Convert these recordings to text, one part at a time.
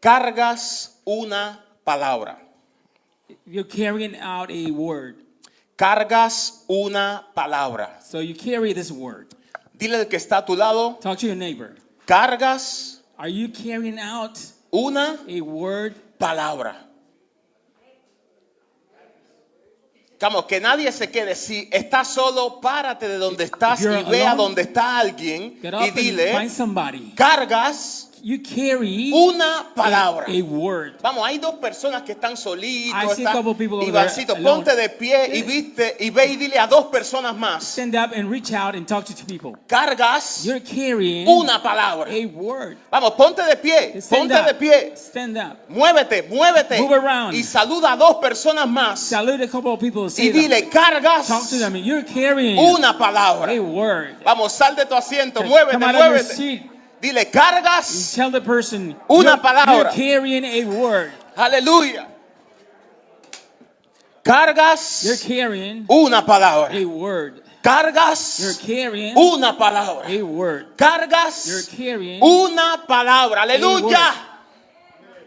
Cargas una palabra. You're carrying out a word. Cargas una palabra. So you carry this word. Dile al que está a tu lado, Talk to your neighbor. cargas Are you carrying out una a word? palabra. Vamos, que nadie se quede. Si estás solo, párate de donde estás If you're y ve a alone, donde está alguien Get y up and dile, find somebody. cargas You carry una palabra. a word. Vamos, hay dos personas que están solitos. I see a couple people over Ivancito, there alone. ponte de pie y ve y dile a dos personas más. Stand up and reach out and talk to two people. Cargas You're carrying una palabra. a word. Vamos, ponte de pie, Stand ponte de up. pie. Stand up. Muévete Move around. y saluda a dos personas más Salute a couple of people. y Say them. dile, cargas Talk to them. You're carrying una palabra. a word. Vamos, sal de tu asiento, Come muévete, out of your muévete. seat. Dile, You cargas tell the person una you're palabra. carrying a word. Aleluya. You're Cargas carrying una palabra. a word. You're Cargas carrying una palabra. a word. You're Cargas carrying una palabra. Aleluya.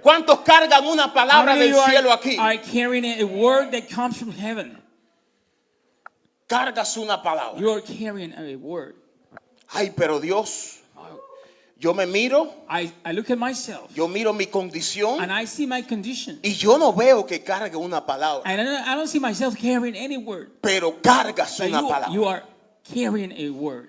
¿Cuántos cargan una How palabra many del of you cielo aquí? are carrying a word that comes from heaven? Cargas una palabra. You're carrying a word. Ay, pero Dios, yo me miro, I look at myself yo miro mi condición and I see my condition. y yo no veo que cargue una palabra, And I don't see myself carrying any word. pero cargas But una palabra. you are carrying a word.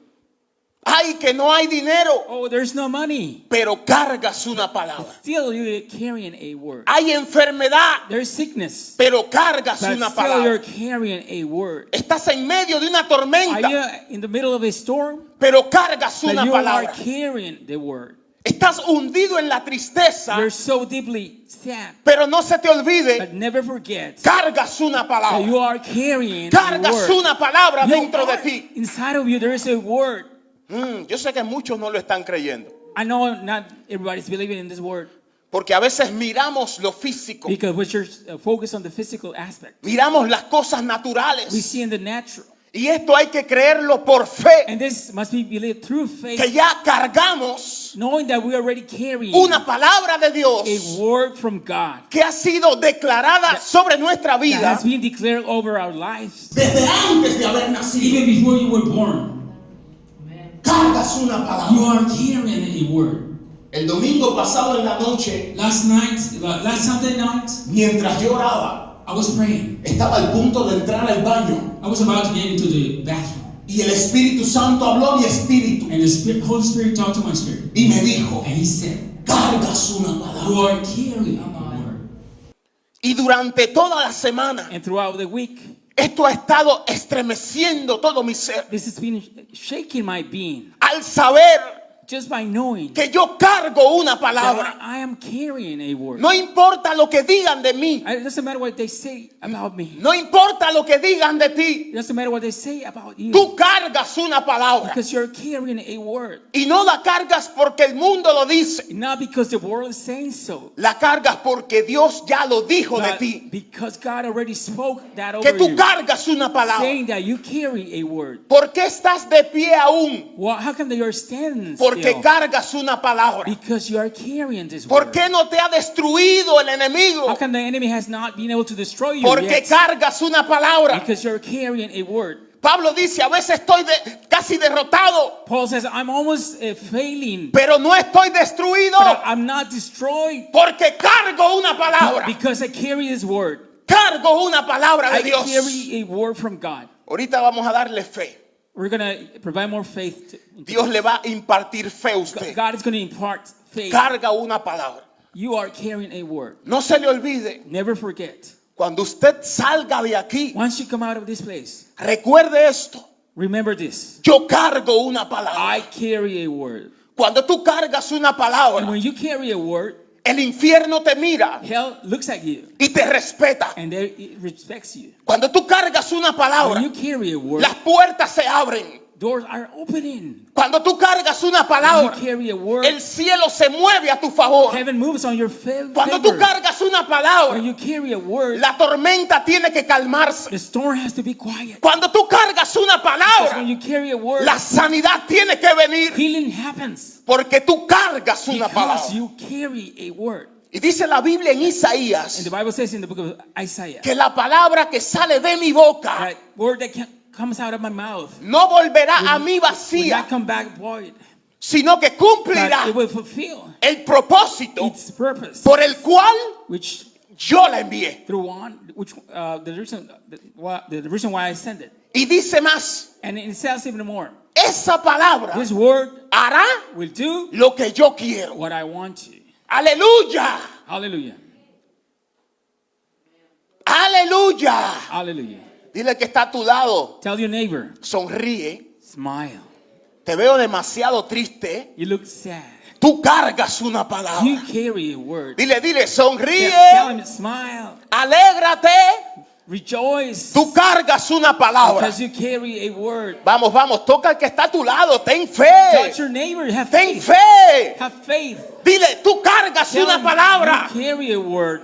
Ay, que no hay dinero, Oh, there's no money. pero cargas una palabra. Still, you're carrying a word. Hay enfermedad, There's sickness. pero cargas But una still, you're palabra. carrying a word. Estás en medio de una Are tormenta, you in the middle of a storm? pero cargas But una you are palabra. carrying the word. Estás hundido en la tristeza, You're so deeply sad. pero no se te olvide, But never forget cargas una that you palabra. are carrying a Cargas word. una palabra You dentro de are- ti. Inside of you, there is a word. Yo sé que muchos no lo están creyendo, I know not everybody's believing in this word porque a veces miramos lo físico, because we're focused on the physical aspect. miramos las cosas We naturales, see in the natural. y esto hay que creerlo por fe, And this must be believed through faith, que ya cargamos knowing that we already carry una palabra de a Dios word from God que ha sido declarada sobre nuestra that vida has been declared over our lives desde antes de haber nacido. even before you were born. Cargas una You palabra. are carrying a word. El domingo pasado en la noche, Last Sunday night, mientras yo oraba, I was praying. estaba al punto de entrar al baño I was about to get into the bathroom, y el Espíritu Santo habló a mi espíritu and the Holy Spirit talked to my spirit, y me dijo, and He said, cargas una "You palabra. are carrying a word." Y durante toda la semana, And throughout the week, esto ha estado estremeciendo todo mi ser. this has been shaking my being Al saber just by knowing que yo cargo una that palabra. I am carrying a word. No importa lo que digan de mí. It doesn't matter what they say about me. No importa lo que digan de ti. It doesn't matter what they say about you. Tú cargas una palabra. Because you're carrying a word. Y no la cargas porque el mundo lo dice. Not because the world is saying so. La cargas porque Dios ya lo dijo de But ti. because God already spoke that Que over tú you. cargas una palabra. Saying that you carry a word. ¿Por qué estás de pie aún? Well, how come that you're standing Porque still? cargas una palabra. Because you are carrying this ¿Por word. qué no te ha destruido el enemigo? How come the enemy has not been able to destroy you Porque yet? cargas una palabra. Because you're carrying a word. Pablo dice, a veces estoy casi derrotado, Paul says, I'm almost failing, pero no estoy destruido but I'm not destroyed porque cargo una palabra. because I carry this word. Cargo una palabra I de Dios. carry a word from God. Ahorita vamos a darle fe. We're going to provide more faith. Dios le va a impartir fe a usted. God is going to impart faith. Carga una palabra. You are carrying a word. No se le olvide, Never forget. cuando usted salga de aquí, Once you come out of this place, recuerde esto. remember this. Yo cargo una palabra. I carry a word. Cuando tú cargas una And palabra, when you carry a word, el infierno te mira hell looks at you y te respeta. and it respects you. Cuando tú cargas una palabra, When you carry a word, las puertas se abren. doors are opening. Cuando tú cargas una When palabra, you carry a word, el cielo se mueve a tu favor. heaven moves on your favor. Cuando tú cargas una palabra, When you carry a word, la tormenta tiene que calmarse. the storm has to be quiet. Cuando tú cargas una Because palabra, when you carry a word, la sanidad tiene que venir healing happens. porque tú cargas una Because palabra. you carry a word. Y dice la Biblia en And Isaías the Bible says in the book of Isaiah, que la palabra que sale de mi boca that word that comes out of my mouth no volverá a mí will vacía, not come back void, sino que cumplirá but it will fulfill el propósito its purpose, por el cual which yo la envié. through one, which the reason why I sent it. Y dice más, And it says even more. esa palabra This word hará will do lo que yo quiero. what I want to. Aleluya, Hallelujah. aleluya. Hallelujah. Dile que está a tu lado, Tell your neighbor, sonríe. smile. Te veo demasiado triste. You look sad. Tú cargas una You palabra. carry a word. Dile, Tell sonríe, him, smile. alégrate. Rejoice. Tú cargas una palabra. Because you carry a word. Vamos, vamos, toca al que está a tu lado. Ten fe. Touch your neighbor. Have Ten faith. fe. Have faith. Dile, tú cargas Tell una him palabra. you carry a word.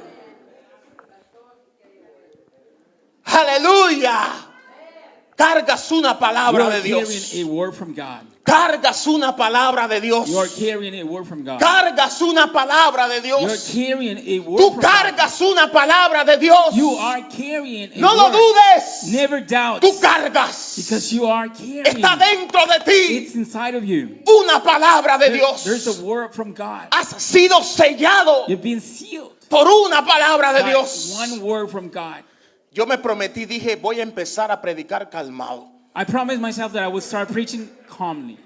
Aleluya. Cargas una You palabra are de carrying Dios. a word from God. Cargas una palabra de Dios. You are carrying a word from God. Cargas una palabra de You are Dios. carrying a word Tú from God. cargas una palabra de Dios. You are carrying a No lo word. dudes. Never doubt. Tú cargas. Because you are carrying. Está dentro de ti It's inside of you. una palabra de Dios. There's a word from God. Has sido sellado You've been sealed por una palabra de by Dios. one word from God. Yo me prometí, dije, voy a empezar a predicar calmado. I promised myself that I would start preaching calmly.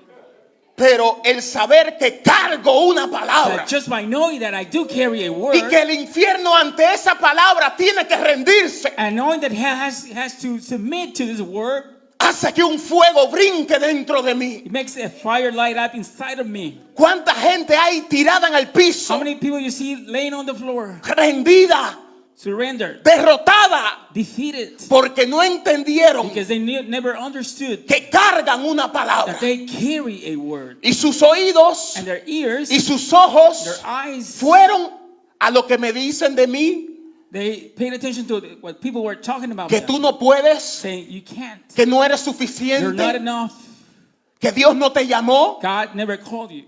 Pero el saber que cargo una palabra But just by knowing that I do carry a y word, que el infierno ante esa palabra tiene que rendirse, and knowing that has to submit to this word, hace que un fuego brinque dentro de mí. it makes a fire light up inside of me. ¿Cuánta gente hay tirada en el How piso, many people you see laying on the floor, rendida, surrendered, derrotada, defeated, porque no entendieron because they never understood que cargan una palabra? that they carry a word, Y sus oídos and their ears, y sus ojos their eyes, fueron a lo que me dicen de mí, they paid attention to what people were talking about que them, tú no puedes, saying you can't, que no eres you're not suficiente, enough, que Dios no te llamó. God never called you.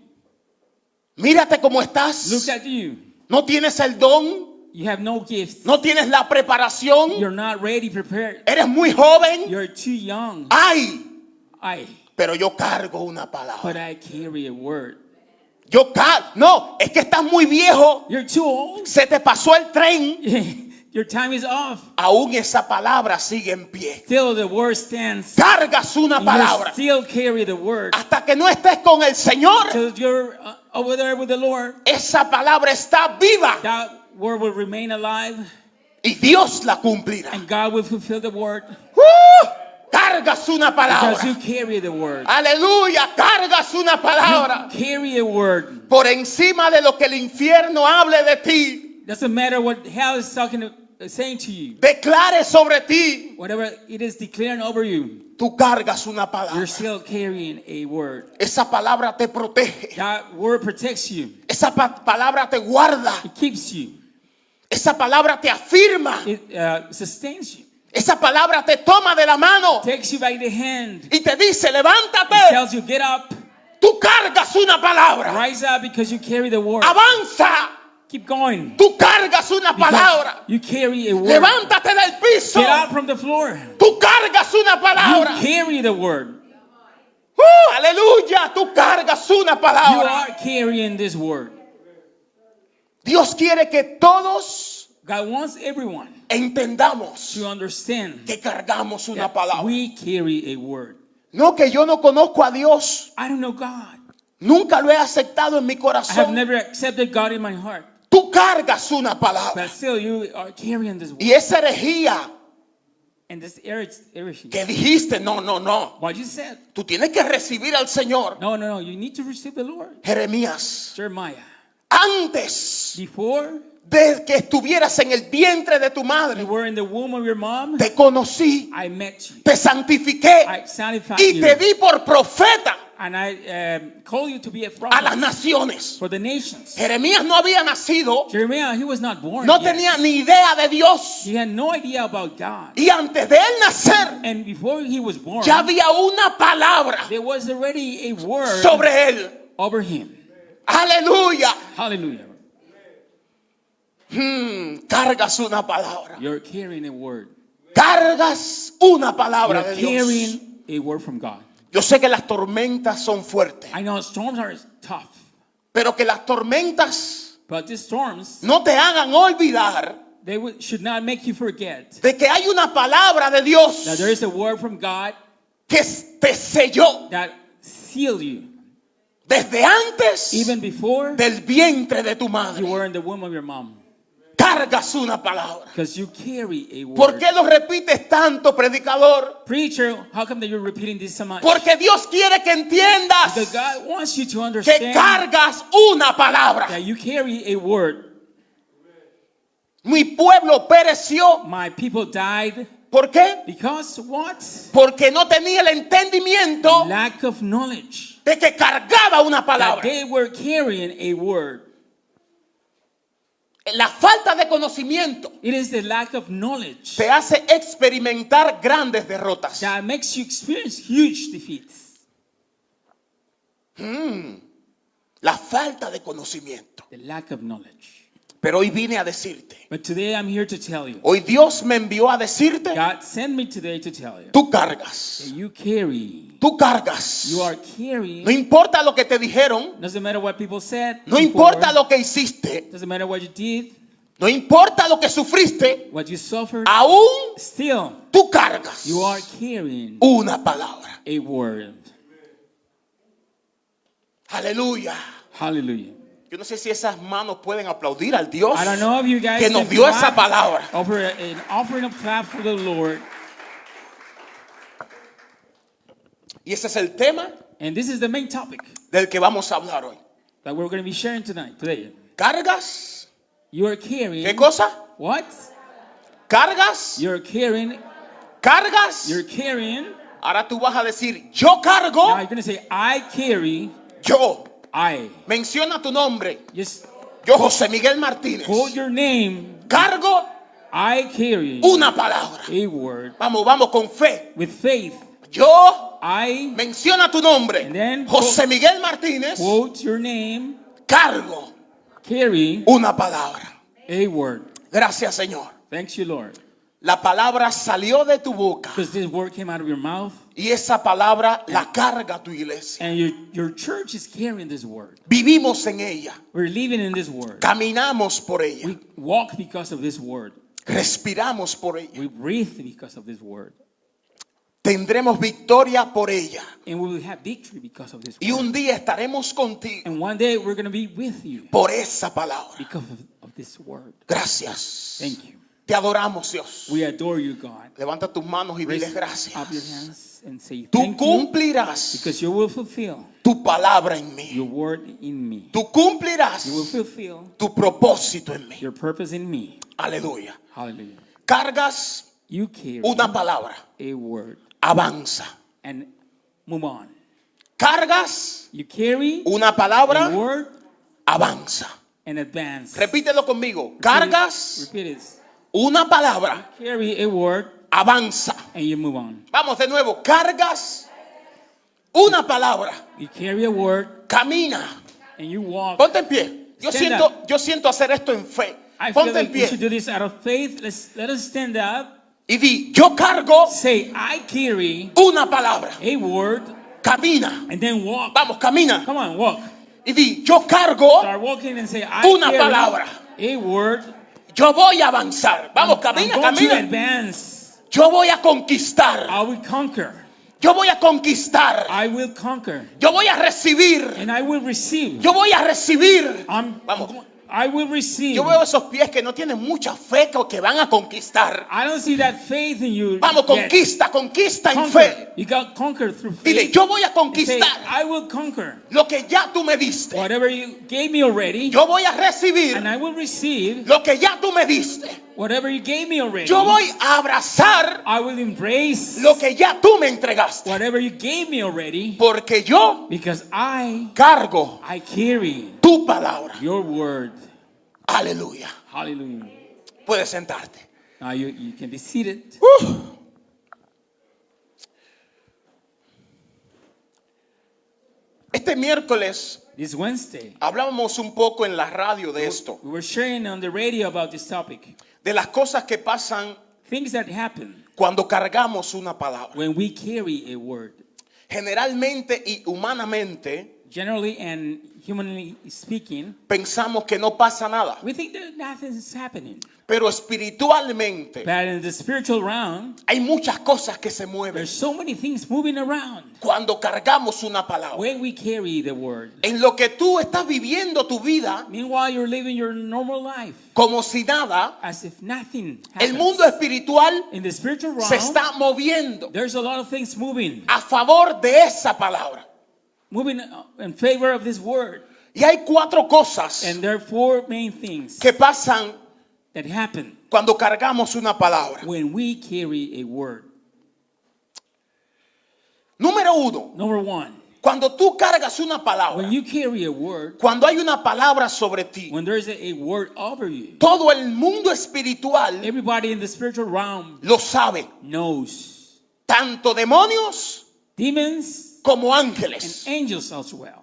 Mírate cómo Look estás. at you. No tienes el don, You have no gifts. no tienes la preparación, You're not ready, prepared. eres muy joven. You're too young. Ay, I, pero yo cargo una palabra. but I carry a word. No, es que estás muy viejo. You're too old. Se te pasó el tren. Your time is off. Aún esa palabra sigue en pie. Still the word stands. Cargas una And you palabra still carry the word. hasta que no estés con el Señor. Till you're over there with the Lord. Esa palabra está viva That word will remain alive. y Dios la cumplirá. And God will fulfill the word. Cargas una palabra. Because you carry the word. Aleluya, cargas una palabra. You carry a word. Por encima de lo que el infierno hable de ti, Doesn't matter what hell is saying to you. declare sobre ti, Whatever it is declaring over you, tú cargas una you're palabra. still carrying a word. Esa palabra te protege. That word protects you. Esa palabra te guarda. It keeps you. Esa palabra te afirma. It sustains you. Esa palabra te toma de la mano Takes you by the hand. y te dice, It levántate. tells you, get up. Tú cargas una palabra. Rise up because you carry the word. Avanza. Keep going. Tú cargas una Because palabra. you carry a word. Levántate del piso. Get up from the floor. Tú cargas una palabra. You carry the word. Aleluya. Tú cargas una You palabra. are carrying this word. Dios quiere que todos God wants everyone entendamos to understand que cargamos una that palabra. we carry a word. No, que yo no conozco a Dios. I don't know God. Nunca lo he aceptado en mi I have corazón. never accepted God in my heart. Tú cargas una palabra. But still, you are carrying this word. Y esa herejía And this heresy. que dijiste, no, no, no. What you said. Tú tienes que recibir al Señor. No, no, no. You need to receive the Lord. Jeremías, Jeremiah. antes Before de que estuvieras en el vientre de tu you madre, were in the womb of your mom, te conocí, I met you. te santifiqué I sanctified y you. te di por profeta And I called you to be a a las prophet naciones. for the nations. Jeremías no había nacido, Jeremiah, he was not born no yet. tenía ni idea de Dios. He had no idea about God. Y antes de él nacer, And before he was born, ya había una palabra there was already a word sobre él. over him. Aleluya. Hallelujah. Cargas una palabra. You're carrying a word. Cargas una palabra You're de Dios. carrying a word from God. Yo sé que las tormentas son fuertes, I know storms are tough, pero que las tormentas but these storms, no te hagan olvidar they should not make you forget de que hay una palabra de Dios that there is a word from God que te selló that sealed you. desde antes Even before del vientre de tu you madre. were in the womb of your mom. Cargas una palabra. Because you carry a word. ¿Por qué lo repites tanto, predicador? Preacher, how come that you're repeating this so much? Porque Dios quiere que entiendas Because God wants you to que understand cargas una palabra. that you carry a word. Mi pueblo pereció. My people died ¿Por qué? because what? Porque no tenía el entendimiento Lack of knowledge. de que cargaba una That palabra. they were carrying a word. La falta de conocimiento It is the lack of knowledge te hace experimentar grandes derrotas. that makes you experience huge defeats. La falta de conocimiento. The lack of knowledge. Pero hoy vine a decirte. But today I'm here to tell you. Hoy Dios me envió a decirte. God sent me today to tell you Tú cargas. that you carry. Tú cargas. You are No carrying. importa lo que te dijeron. Doesn't matter what people said. No before. importa lo que hiciste. Doesn't matter what you did. No importa lo que sufriste. What you suffered. Aún Still, tú cargas you are carrying una palabra. a word. Aleluya. Hallelujah. Yo no sé si esas manos pueden aplaudir al Dios I don't know if you guys que nos can dio esa clap, palabra. offer an offering of clap for the Lord. Y ese es el tema And this is the main topic del que vamos a hablar hoy. that we're going to be sharing today. ¿Cargas? You are carrying. ¿Qué cosa? What? ¿Cargas? You're carrying. ¿Cargas? You're carrying. Ahora tú vas a decir, yo cargo, Now you're going to say, I carry. yo. I. Menciona tu nombre. Just Yo, José Miguel Martínez, hold your name. cargo I carry una palabra. a word Vamos con fe. with faith. Yo, I menciona tu nombre. And then José Miguel Martínez, quote your name. cargo Carry una palabra. a word. Gracias, Señor. Thanks you, Lord. La palabra salió de tu boca Because this word came out of your mouth. y esa palabra la carga tu iglesia. And your church is carrying this word. Vivimos en ella, We're living in this word. caminamos por ella, We walk because of this word. respiramos por ella, We breathe because of this word. tendremos victoria por ella And we will have victory because of this y word. un día estaremos contigo And one day we're going to be with you por esa palabra. because of this word. Gracias. Thank you. Te adoramos, Dios. We adore you, God. Levanta tus manos y diles Raise up your gracias. hands and say Tú thank you cumplirás because you will fulfill tu palabra en mí. your word in me. Tú cumplirás You will fulfill tu propósito en mí. your purpose in me. Aleluya. Hallelujah. Cargas You carry una palabra. a word Avanza. and move on. Cargas You carry una a palabra. word Avanza. and advance. Repítelo conmigo. Cargas Repeat it. una palabra. Carry a word Avanza. and you move on. Vamos de nuevo. Cargas una palabra. You carry a word Camina. and you walk. Ponte en pie. Stand Yo siento hacer esto en fe. I feel Ponte en like we should pie do this out of faith. Let us stand up. y di, yo cargo Say, I carry una palabra. a word Camina. and then walk. Vamos, camina. Come on, walk. Y di, yo cargo, Start walking and say, I Una carry palabra. a word. yo voy a avanzar. Vamos, I'm camina, going to camina. advance. Yo voy a conquistar. I will conquer. Yo voy a conquistar. I will conquer. Yo voy a recibir. And I will receive. Yo voy a recibir. Vamos. I will receive. Yo veo esos pies que no tienen mucha fe que van a conquistar. I don't see that faith in you. Vamos, yet. conquista en Conquer. fe. You got conquered through Dile, faith. yo voy a Say, conquistar I will conquer. lo que ya tú me diste. Whatever you gave me already. Yo voy a recibir And I will receive lo que ya tú me diste. whatever you gave me already. Yo voy a abrazar I will embrace lo que ya tú me entregaste. whatever you gave me already. Porque yo Because I cargo carry tu palabra. your word. Aleluya. Hallelujah. Puedes sentarte. Now you can be seated. Este miércoles This Wednesday, hablábamos un poco en la radio de esto, we were sharing on the radio about this topic. de las cosas que pasan Things that happen cuando cargamos una palabra. when we carry a word. Generalmente y humanamente Generally and humanly speaking, pensamos que no pasa nada, we think that nothing is happening. pero espiritualmente But in the spiritual realm, hay muchas cosas que se mueven there's so many things moving around cuando cargamos una palabra. when we carry the word. En lo que tú estás viviendo tu vida Meanwhile, you're living your normal life como si nada, as if nothing el happens. mundo espiritual In the spiritual se realm, está moviendo there's a lot of things moving a favor de esa palabra. in favor of this word. Y hay 4 cosas And there are 4 main things que pasan that happen cuando cargamos una palabra. when we carry a word. Número 1, Number 1, cuando tú cargas una palabra, when you carry a word, cuando hay una palabra sobre ti, when there is a word over you, todo el mundo espiritual everybody in the spiritual realm lo sabe, knows. tanto demonios Demons como and ángeles. angels as well.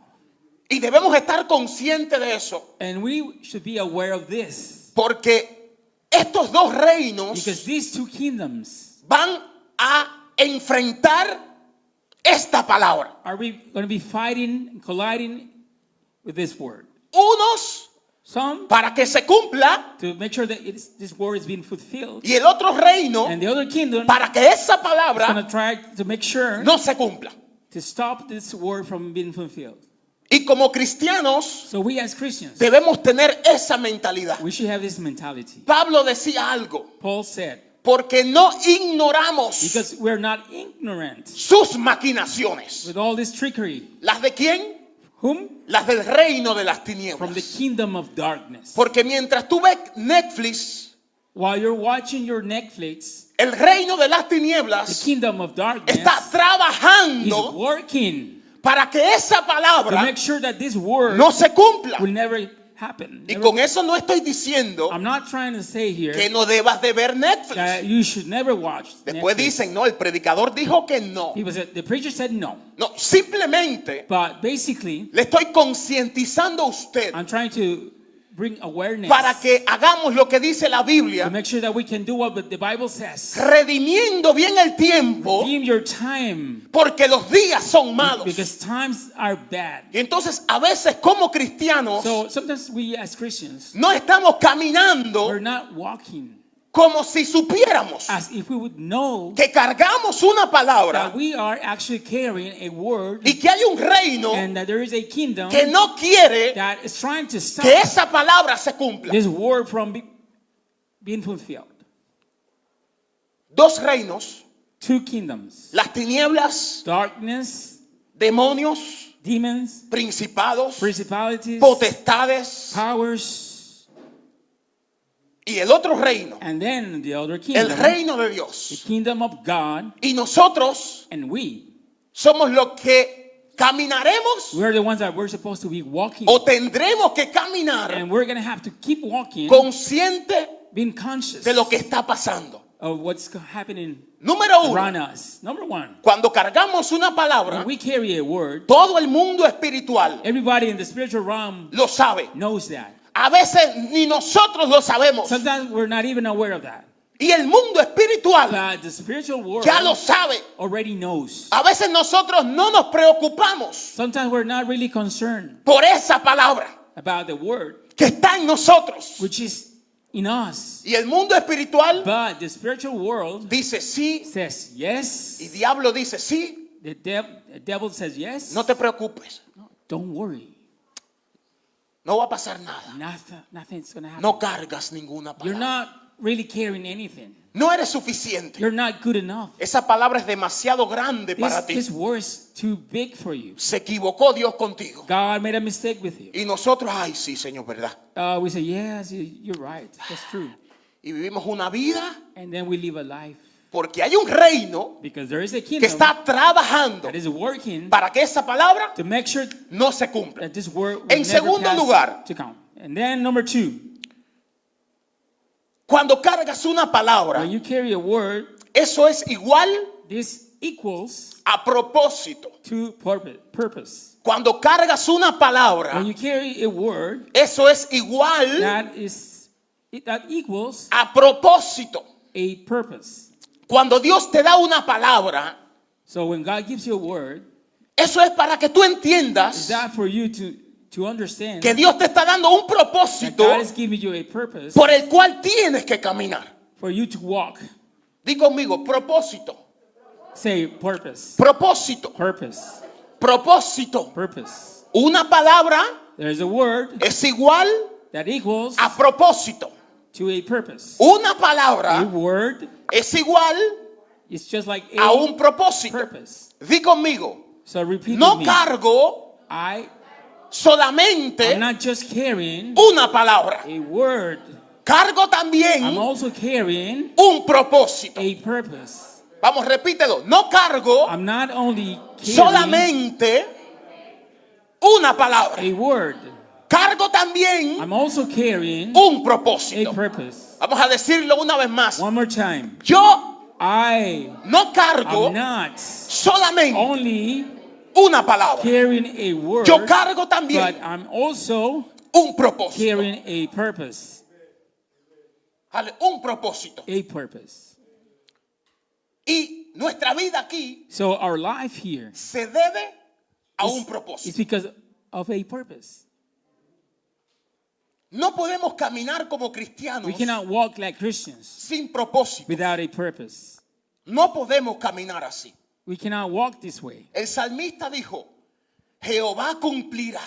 Y debemos estar conscientes de eso, And we should be aware of this. porque estos 2 reinos Because these 2 kingdoms, van a enfrentar esta palabra. are we going to be fighting, colliding with this word? Unos Some para que se cumpla to make sure that this word is being fulfilled. y el otro reino And the other kingdom para que esa is going palabra to try to make sure no se cumpla. to stop this word from being fulfilled. Y como cristianos So we as Christians, debemos tener esa mentalidad. we should have this mentality. Pablo decía algo, Paul said, porque no ignoramos because we're not ignorant sus maquinaciones. with all this trickery. ¿Las de quién? Whom? Las del reino de las From the tinieblas. kingdom of darkness. Porque mientras tú ves Netflix, While you're watching your Netflix, el reino de las the tinieblas kingdom of darkness está is trabajando working para que esa to palabra make sure that this word no se cumpla. will never happen. Y Never- con eso no estoy diciendo I'm not trying to say here que no debas de ver Netflix. that you should never watch Después Netflix. dicen, no, el predicador dijo que no. People said, the preacher said no. No, simplemente But basically, le estoy concientizando a usted I'm trying to bring awareness para que hagamos lo que dice la to Biblia, make sure that we can do what the Bible says. redimiendo bien el tiempo, Redeem your time porque los días son malos. because times are bad. Y entonces a veces como cristianos So sometimes we as Christians, no estamos caminando we're not walking como si supiéramos as if we would know que cargamos una that palabra we are actually carrying a word y que hay un reino and that there is a kingdom que no quiere that is trying to stop que esa palabra se cumpla. this word from being fulfilled. 2 reinos, 2 kingdoms, las tinieblas, darkness, demonios, demons, principados, principalities, potestades powers, y el otro reino, and then the other el kingdom, reino de the Dios. kingdom of God, Y nosotros and we somos los que caminaremos we're the ones that we're supposed to be walking, o tendremos que caminar and we're going to have to keep walking, consciente being conscious de lo que está pasando. of what's happening Número 1, around us. Number 1, cuando cargamos una palabra, when we carry a word, todo el mundo espiritual everybody in the spiritual realm lo sabe. knows that. A veces ni nosotros lo sabemos. Sometimes we're not even aware of that. Y el mundo espiritual But the spiritual world ya lo sabe. already knows. A veces nosotros no nos preocupamos Sometimes we're not really concerned por esa palabra about the word, que está en nosotros. which is in us. Y el mundo espiritual But the spiritual world dice sí says yes. y diablo dice sí. The devil says yes. No te preocupes. Don't worry. No va a pasar nada. Nothing's going to happen. No cargas ninguna You're palabra. not really carrying anything. No eres suficiente. You're not good enough. Esa palabra es demasiado grande para ti. This word is too big for you. Se equivocó Dios contigo. God made a mistake with you. Y nosotros, ay, sí, Señor, ¿verdad? We say, yes, you're right. That's true. Y vivimos una vida And then we live a life. porque hay un reino Because there is a que kingdom está trabajando that is working para que esa palabra to make sure no se cumpla. that this word will En never segundo pass lugar, to count. And then number 2, cuando cargas una palabra, when you carry a word, eso es igual this equals a propósito. to purpose. Cuando cargas una palabra, When you carry a word, eso es igual that equals a propósito. a purpose. Cuando Dios te da una palabra, So when God gives you a word, eso es para que tú is entiendas that for you to understand que Dios te está dando un that propósito God is giving you a purpose por el cual tienes que caminar. for you to walk. Di conmigo, propósito, Say purpose, propósito, purpose, propósito. purpose. Una palabra There's a word es igual that equals a propósito. to a purpose. Una A palabra word es igual is just like a a un propósito. purpose. Di conmigo, So repeat no with me. cargo I'm solamente not just carrying una palabra, a word. cargo I'm también also carrying un propósito. a purpose. Vamos, repítelo, no cargo I'm not only carrying solamente una palabra, a word. cargo también I'm also carrying un a propósito. purpose. Vamos a decirlo una vez más. One more time. Yo I no cargo am not solamente only una palabra, carrying a word, yo cargo but también I'm also un propósito. carrying a purpose. Un propósito. A purpose. Y nuestra vida aquí So our life here se debe a un is propósito. because of a purpose. No podemos caminar como cristianos We cannot walk like Christians sin propósito. without a purpose. No podemos caminar así. We cannot walk this way. El salmista dijo, Jehová cumplirá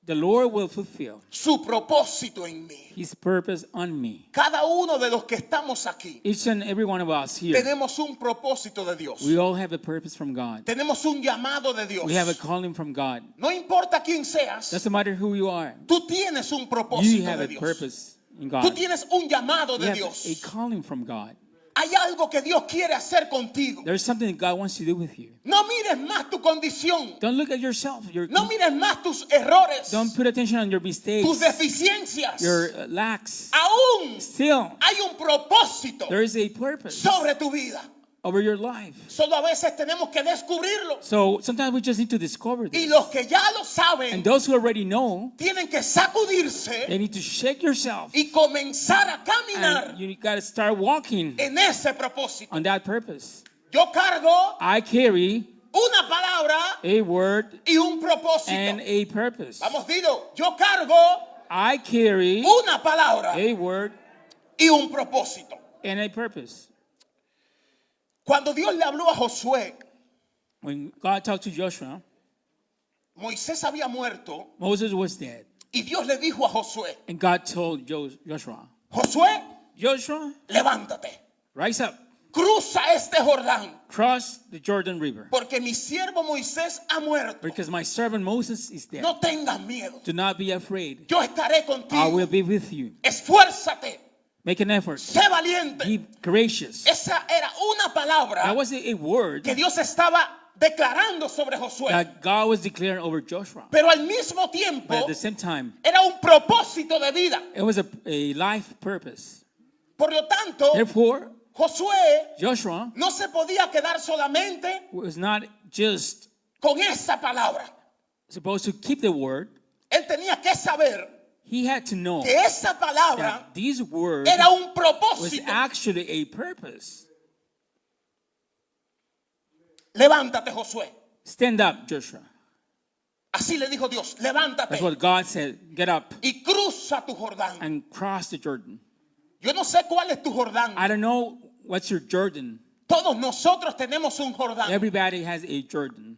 The Lord will fulfill su propósito en mí. His purpose on me. Cada uno de los que estamos aquí Each and every one of us here, tenemos un propósito de Dios. we all have a purpose from God. Tenemos un llamado de Dios. We have a calling from God. No importa quién seas, Doesn't matter who you are. tú tienes un You propósito have de a Dios. purpose in Tú God. tienes un llamado You de have Dios. a calling from God. Hay algo que Dios quiere hacer contigo. There's something that God wants to do with you. No mires más tu condición. Don't look at yourself. No mires más tus errores, Don't put attention on your mistakes, tus deficiencias. your lacks. Aún Still, hay un propósito there is a purpose sobre tu vida. over your life. Solo a veces tenemos que descubrirlo. So sometimes we just need to discover Y this. los que ya lo And saben those who already know, tienen que sacudirse they need to shake yourself. y comenzar a caminar And you got to start walking en ese propósito. on that purpose. Yo cargo I carry una palabra a word y un propósito. and a purpose. Vamos, dilo. Yo cargo I carry una palabra a word y un propósito. and a purpose. Cuando Dios le habló a Josué, When God talked to Joshua, Moisés había muerto Moses was dead. y Dios le dijo a Josué, And God told Joshua, Josué, Joshua, levántate, rise up, cruza este Jordán, cross the Jordan River, porque mi siervo Moisés ha muerto. because my servant Moses is dead. No tengas miedo, Do not be afraid. yo estaré I contigo. will be with you. Esfuérzate, Make an effort. sé valiente. Be gracious. Esa era una palabra That was a word que Dios estaba declarando sobre Josué. that God was declaring over Joshua. Pero al mismo tiempo But at the same time, era un propósito de vida. it was a life purpose. Por lo tanto, Therefore, Josué Joshua no se podía quedar solamente was not just con esa palabra. supposed to keep the word. Él tenía que saber He had to know que esa palabra that this word era un was propósito. actually a purpose. Levántate, Josué. Stand up, Joshua. Así le dijo Dios, That's levántate what God said. Get up y cruza tu Jordán. and cross the Jordan. Yo no sé cuál es tu Jordán. I don't know what's your Jordan. Todos nosotros tenemos un Jordán. Everybody has a Jordan.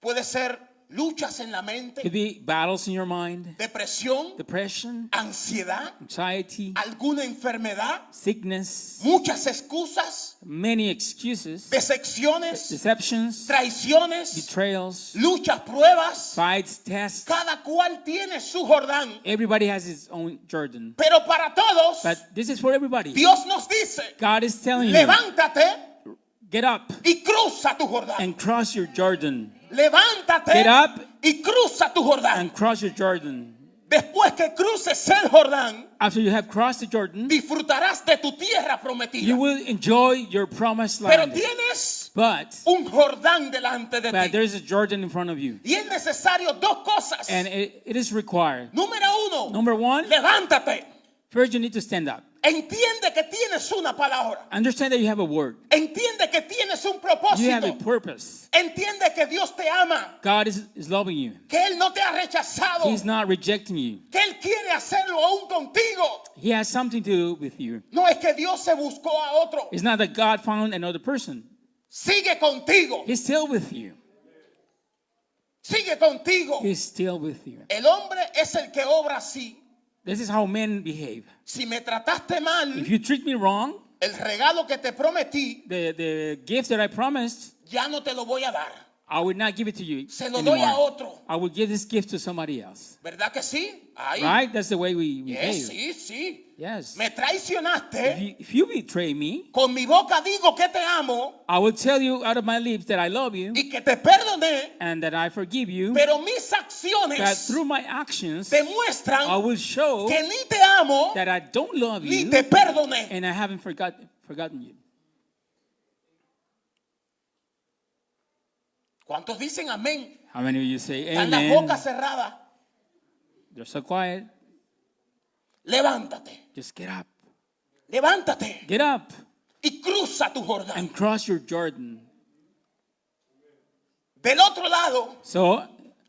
Puede ser luchas en la mente, Could be battles in your mind, depresión, depression, ansiedad, anxiety, alguna enfermedad, sickness, muchas excusas, many excuses, decepciones, deceptions, traiciones, betrayals, luchas, pruebas. fights, tests. Cada cual tiene su Jordán. Everybody has his own Jordan. Pero para todos, But this is for everybody. Dios nos dice, God is telling you, levántate get up y cruza tu Jordán. and cross your Jordan. Levántate Get up y cruza tu Jordán. and cross your Jordan. Después que cruces el Jordán, after you have crossed the Jordan, disfrutarás de tu tierra you prometida. will enjoy your promised Pero land. tienes But un Jordán delante de ti. there's a Jordan in front of you. Y es necesario dos cosas. And it is required. Número uno, Number one, levántate. first you need to stand up. Entiende que tienes una palabra. Understand that you have a word. Entiende que tienes un You have a propósito. purpose. Entiende que Dios te ama. God is loving you. Que Él no te ha rechazado. He's not rejecting you. Que Él quiere hacerlo aún contigo. He has something to do with you. No es que Dios se buscó a otro. It's not that God found another person. Sigue contigo. He's still with you. Sigue contigo. He's still with you. El hombre es el que obra así. This is how men behave. Si me trataste mal, If you treat me wrong, el regalo que te prometí, the gift that I promised, ya no te lo voy a dar. I will not give it to you Se lo doy a anymore. otro. I will give this gift to somebody else. ¿Verdad que sí? Ay, Right? That's the way we yes, behave. sí, sí. Yes. Me traicionaste. If you betray me, Con mi boca digo que te amo I will tell you out of my lips that I love you y que te perdoné, and that I forgive you. pero mis That acciones through my actions, demuestran I will show que ni te amo that I don't love ni you te perdoné. and I haven't forgotten you. ¿Cuántos dicen amén? How many of you say Están las amen? bocas cerradas. They're so quiet. Levántate, Just get up. levántate Get up y cruza tu Jordán. and cross your Jordan. Del otro lado So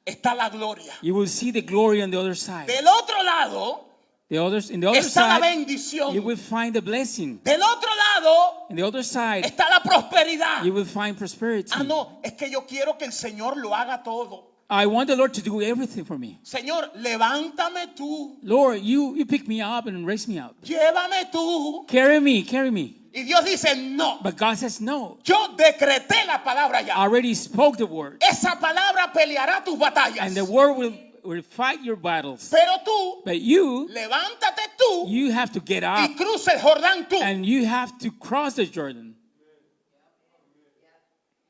está la gloria. you will see the glory on the other side. Del otro lado In the other está la side, bendición. you will find the blessing. Del otro lado In the other side, está la prosperidad. you will find prosperity. Ah, no, es que yo quiero que el Señor lo haga todo. I want the Lord to do everything for me. Señor, levántame tú, Lord, you pick me up and raise me up. llévame tú. Carry me, carry me. Y Dios dice, no, But God says no. yo decreté la palabra I ya. already spoke the word. Esa palabra peleará tus batallas. And the word will fight your battles. Pero tú, But you levántate tú have to get y up cruza el Jordán tú. and you have to cross the Jordan.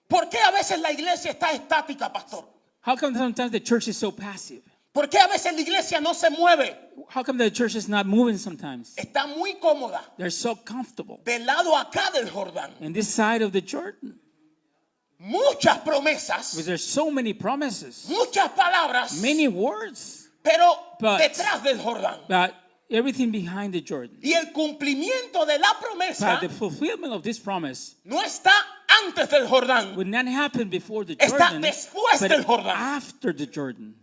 ¿Por qué a veces la iglesia está estática, pastor? How come sometimes the church is so passive? ¿Por qué a veces la iglesia no se mueve? How come the church is not moving sometimes? Está muy cómoda They're so comfortable. del lado acá del Jordán. In this side of the Jordan, Muchas promesas, because there's so many promises, muchas palabras, many words, pero But- detrás del Jordán. but everything behind the Jordan. Y el cumplimiento de la But promesa the fulfillment of this promise no está antes del Jordán, would not happen before the está Jordan, después but del Jordán. after the Jordan.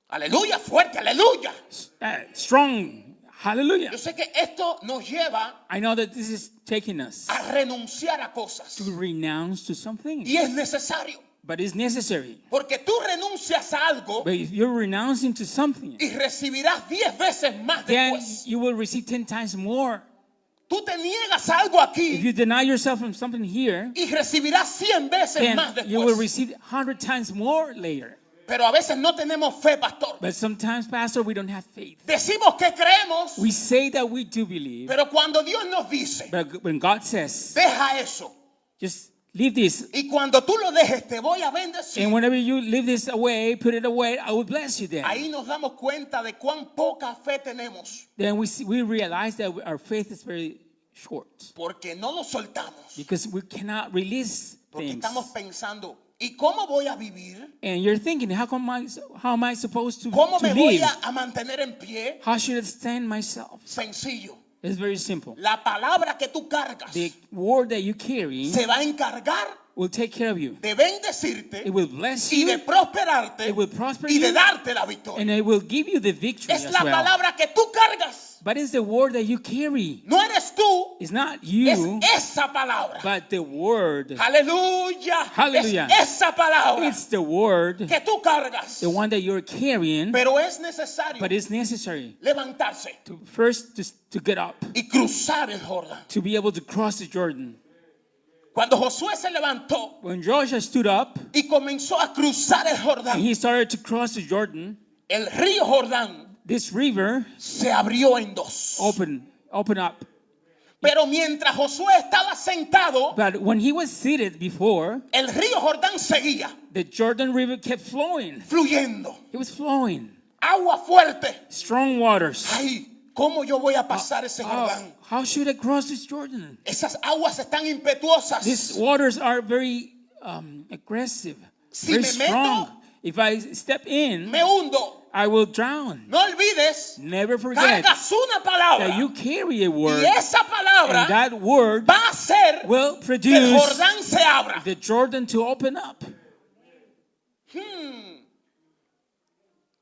Aleluya, fuerte, aleluya. Strong. Hallelujah. Yo sé que esto nos lleva I know that this is taking us a renunciar a cosas. to renounce to something, Y es necesario. but it's necessary. Porque tú renuncias a algo But if you're renouncing to something, y recibirás 10 veces más then después. you will receive 10 times more. Tú te niegas a algo If aquí you deny yourself from something here, y recibirás 100 veces then más you will después. receive 100 times more later. Pero a veces no tenemos fe, pastor. But sometimes, Pastor, we don't have faith. Decimos que creemos, We say that we do believe, pero cuando Dios nos dice, but when God says, deja eso. just leave this, Y cuando tú lo dejes, te voy a bendecir. and whenever you leave this away, put it away, I will bless you then. Ahí nos damos cuenta de cuán poca fe tenemos. Then we realize that our faith is very short Porque no lo soltamos. because we cannot release Porque things. estamos pensando, ¿y cómo voy a vivir? And you're thinking, how am I supposed to ¿Cómo me voy live? a mantener en pie? How should I stand myself? Sencillo. It's very simple. La palabra que tú cargas The word that you carry se va a encargar will take care of you. de bendecirte It will bless y de you, prosperarte it will prosper y de you, darte la victoria. and it will give you the victory Es as la well. palabra que tú cargas. But it's the word that you carry. No eres tú, It's not es you, esa palabra. but the word. Aleluya. Hallelujah. Es esa palabra It's the word, que tú cargas. the one that you're carrying, Pero es necesario but it's necessary levantarse to first to get up, y cruzar el Jordán. to be able to cross the Jordan. Cuando Josué se levantó When Joshua stood up y comenzó a cruzar el and Jordán, he started to cross the Jordan, el río Jordán this river se abrió en dos. opened up. Pero mientras Josué estaba sentado, But when he was seated before, el río Jordán seguía the Jordan River kept flowing. fluyendo. It was flowing. Agua fuerte. Strong waters. Ay, ¿cómo yo voy a pasar ese Jordán? How should I cross this Jordan? Esas aguas están impetuosas. These waters are very aggressive, Si very me meto, strong. If I step in, Me hundo. I will drown. No olvides, Never forget cargas una palabra that you carry a word, y esa palabra and that word va a hacer will que el produce Jordán se abra. the Jordan to open up.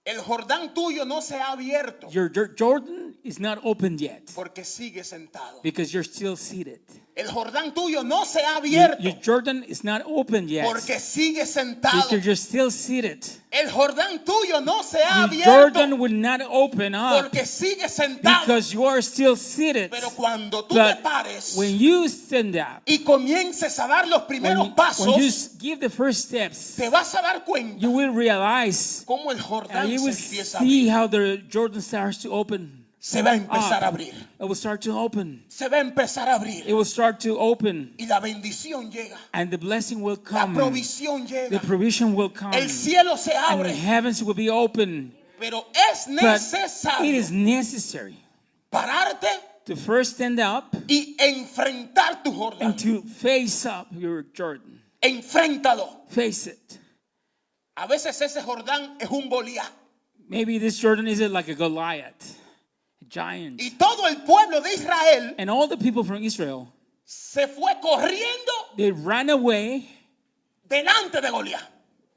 El Jordán tuyo no se ha abierto Your Jordan is not opened yet porque sigue sentado. because you're still seated. El Jordán tuyo no se ha Your abierto Jordan is not open yet porque sigue sentado. because you're still seated. El Jordán tuyo no se ha The abierto Jordan will not open up porque sigue sentado. because you are still seated. Pero cuando tú te But pares when you stand up, y comiences a dar los when primeros you pasos, give the first steps, te vas a dar cuenta you will realize cómo el and Jordán you se will empieza a see abrir. how the Jordan starts to open. Se va a empezar a up. abrir. It will start to open. Se va a empezar a It abrir. will start to open. Y la bendición llega. And the blessing will La come. provisión The llega. provision will come. El cielo se And the abre. heavens will be open. Pero es But it necesario is necessary pararte to first stand up y enfrentar tu Jordán. and to face up your Jordan. Enfréntalo. Face it. A veces ese Jordán es un Goliat. Maybe this Jordan is like a Goliath, a giant. Y todo el pueblo de Israel And all the people from Israel, se fue corriendo they ran away delante de Goliat.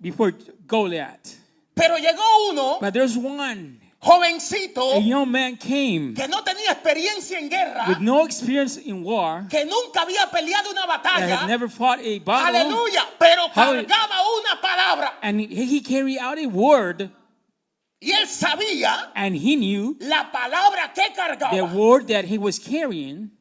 before Goliath. Pero llegó uno, But there's one, jovencito, a young man came que no tenía experiencia en guerra, with no experience in war, que nunca había peleado una that had batalla. never fought a battle, Aleluya. Pero Hallelujah. cargaba una palabra. and he carried out a word, Y él sabía and he knew la palabra que the cargaba. word that he was carrying,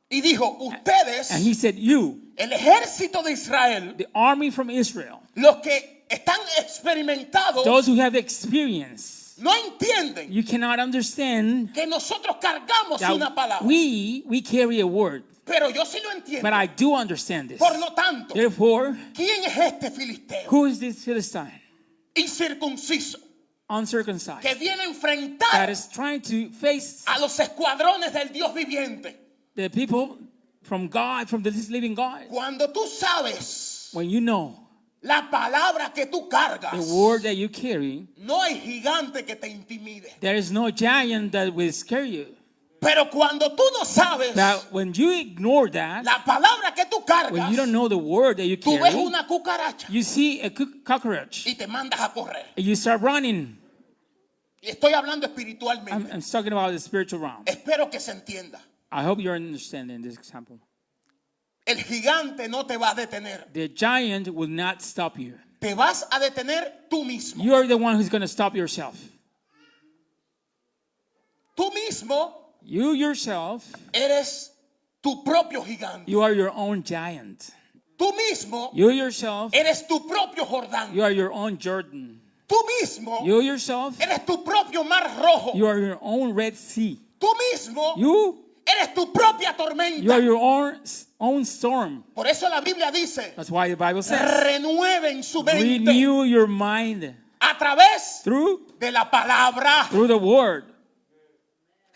Y dijo, ustedes, and he said, you, el ejército de Israel, the army from Israel, los que están experimentados, those who have experience, no entienden you cannot understand que nosotros cargamos una that palabra. we carry a word. Pero yo sí lo entiendo. But I do understand this. Por lo tanto, Therefore, ¿quién es este filisteo? who is this Philistine, Incircunciso, uncircumcised, que viene a that enfrentar is trying to face a los escuadrones del Dios viviente. the people from God, from this living God? Cuando tú sabes When you know la palabra que tú cargas, the word that you carry, no hay gigante que te intimide. there is no giant that will scare you. Pero cuando tú no sabes But when you ignore that, la palabra que tú when you don't cargas, know the word that you tú ves carry, una cucaracha you see a cockroach y te mandas a correr. and you start running. Y estoy hablando espiritualmente. I'm talking about the spiritual realm. Espero que se entienda. I hope you're understanding this example. El gigante no te va a detener. The giant will not stop you. Te vas a detener tú mismo. You're the one who's going to stop yourself. Tú mismo You yourself, eres tu propio gigante. you are your own giant. Tú mismo You yourself, eres tu propio Jordán. you are your own Jordan. Tú mismo You yourself, eres tu propio mar rojo. you are your own Red Sea. Tú mismo You eres tu propia are tormenta. your own storm. Por eso la Biblia dice, That's why the Bible says, renueven su mente renew your mind a través through de la palabra. the word.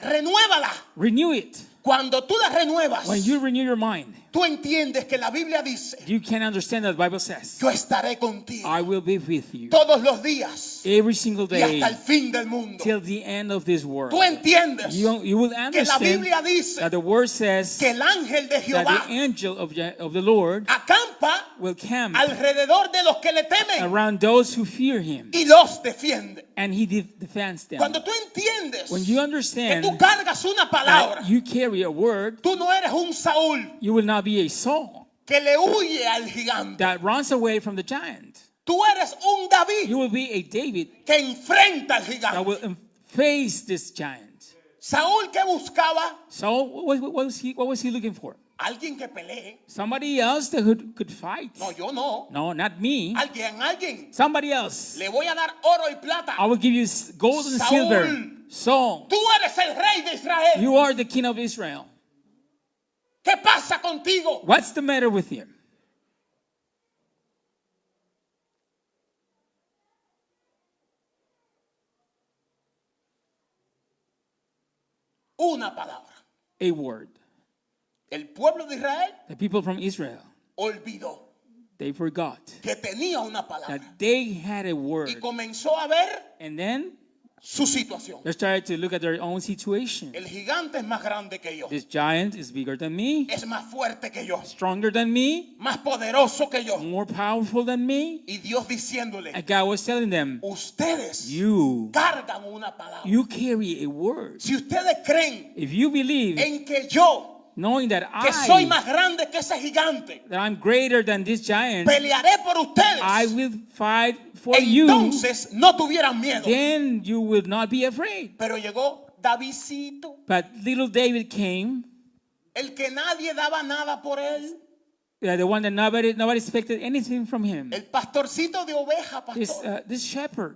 Renuévala. Renew it. Cuando tú la renuevas, When you renew your mind, tú entiendes que la Biblia dice, you can understand that the Bible says, yo estaré contigo I will be with you todos los días every single y day hasta el fin del mundo. till the end of this world. Tú entiendes You will que la understand Biblia dice that the word says que el ángel de that Jehová the angel of the Lord acampa will camp alrededor de los que le temen around those who fear him, y los defiende. and he defends them. Cuando tú entiendes When you que understand tú cargas una palabra, that you carry a word, tú no eres un Saúl you will not be a Saul que le huye al gigante. that runs away from the giant. Tú eres un David You will be a David que enfrenta al that gigante. will face this giant. Saúl que buscaba So what was he looking for? alguien que pelee. Somebody else that could fight. No, yo no. No, not me. Alguien. Somebody else. Le voy a dar oro y plata. I will give you gold and Saúl. silver. So Tú eres el rey de Israel. you are the king of Israel. ¿Qué pasa contigo? What's the matter with you? Una palabra. A word. El pueblo de Israel The people from Israel, olvidó they forgot que tenía una palabra that they had a y word. comenzó a ver And then su situación. they started to look at their own situation. El gigante es más grande que yo, This giant is bigger than me, es más fuerte que yo, stronger than me, más poderoso que yo. more powerful than me. Y Dios diciéndole, And God was telling them, ustedes you cargan una palabra. carry a word. Si ustedes creen If you believe, en que yo, knowing that que soy I, más grande que ese gigante, that I'm greater than this giant, pelearé por ustedes, I will fight for you, entonces no tuvieran miedo. then you will not be afraid. Pero llegó Davidcito, But little David came, el que nadie daba nada por él, the one that nobody expected anything from him. el pastorcito de oveja, pastor, This shepherd,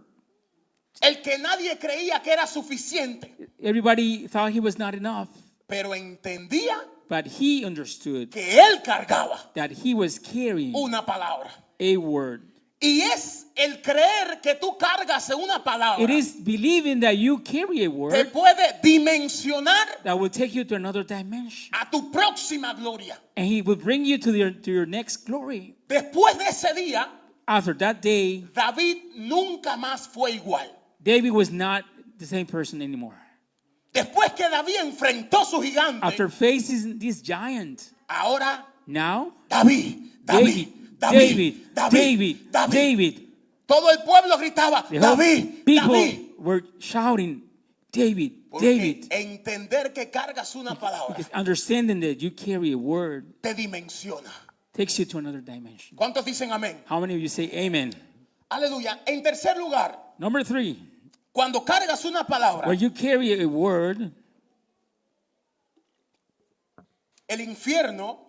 el que nadie creía que era suficiente, everybody thought he was not enough, pero entendía but he understood que él cargaba that he was carrying una palabra. a word. Y es el creer que tú cargas una palabra It is believing that you carry a te word puede dimensionar that will take you to another dimension, a tu próxima gloria. and he will bring you to your next glory. Después de ese día, After that day, David nunca más fue igual. David was not the same person anymore. Después que David enfrentó su gigante, After facing this giant, ahora now David. David. Todo el pueblo gritaba, The whole David, people David. were shouting, David, Porque David. entender que cargas una palabra Because understanding that you carry a word te dimensiona. takes you to another dimension. ¿Cuántos dicen amén? How many of you say amen? Aleluya. En tercer lugar, Number 3, cuando cargas una palabra, where you carry a word, el infierno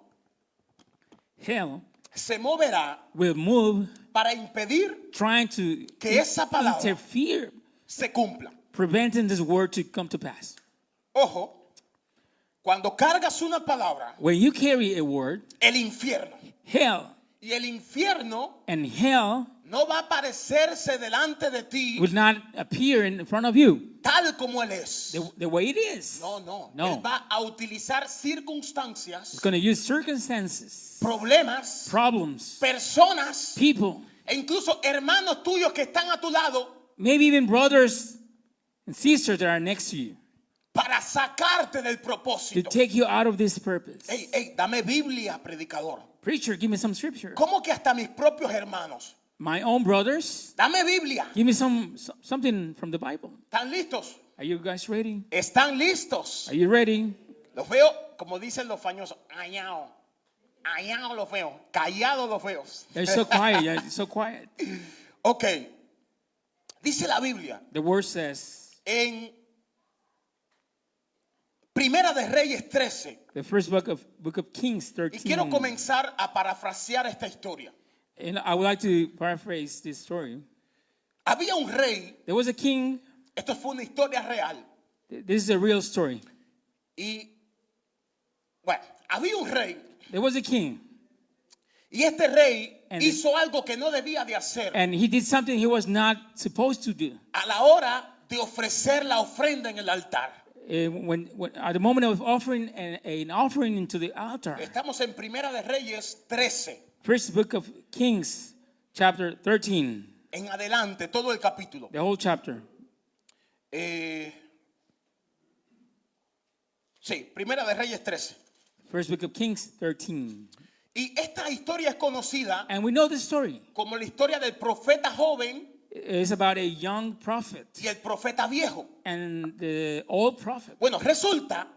hell se moverá will move, para impedir trying to que esa palabra interfere, se cumpla. preventing this word to come to pass. Ojo, cuando cargas una palabra, When you carry a word, el infierno. hell Y el infierno and hell no va a aparecerse delante de ti will not appear in front of you tal como él es. the way it is. No, no. No. Él va a utilizar circunstancias, It's going to use circumstances, problemas, problems, personas people, e incluso hermanos tuyos que están a tu lado maybe even brothers and sisters that are next to you para sacarte del to propósito. take you out of this purpose. Ey, dame Biblia, predicador. Preacher, give me some scripture. ¿Cómo que hasta mis propios hermanos? My own brothers, Dame Biblia. give me something from the Bible. ¿Están listos? Are you guys ready? ¿Están listos? Are you ready? Los veo, como dicen los fañosos, añao. Añao los veo. Callados los feos. They're so quiet. Yeah, so quiet. Ok. Dice la Biblia The word says, en Primera de Reyes 13. the first book of Kings Y quiero 13. comenzar a parafrasear esta historia. And I would like to paraphrase this story. Había un rey, There was a king. esto fue una historia real. This is a real story. Y bueno, había un rey There was a king, y este rey And hizo algo que no debía de hacer and he did something he was not supposed to do. a la hora de ofrecer la ofrenda en el altar. When at the moment of offering an offering into the altar. Estamos en Primera de Reyes 13. First book of Kings, chapter 13, En adelante, todo el capítulo. the whole chapter. Sí, Primera de Reyes 13. First book of Kings 13. Y esta historia es conocida And we know this story. como la historia del profeta joven It's about a young prophet y el profeta viejo. and the old prophet. Bueno, resulta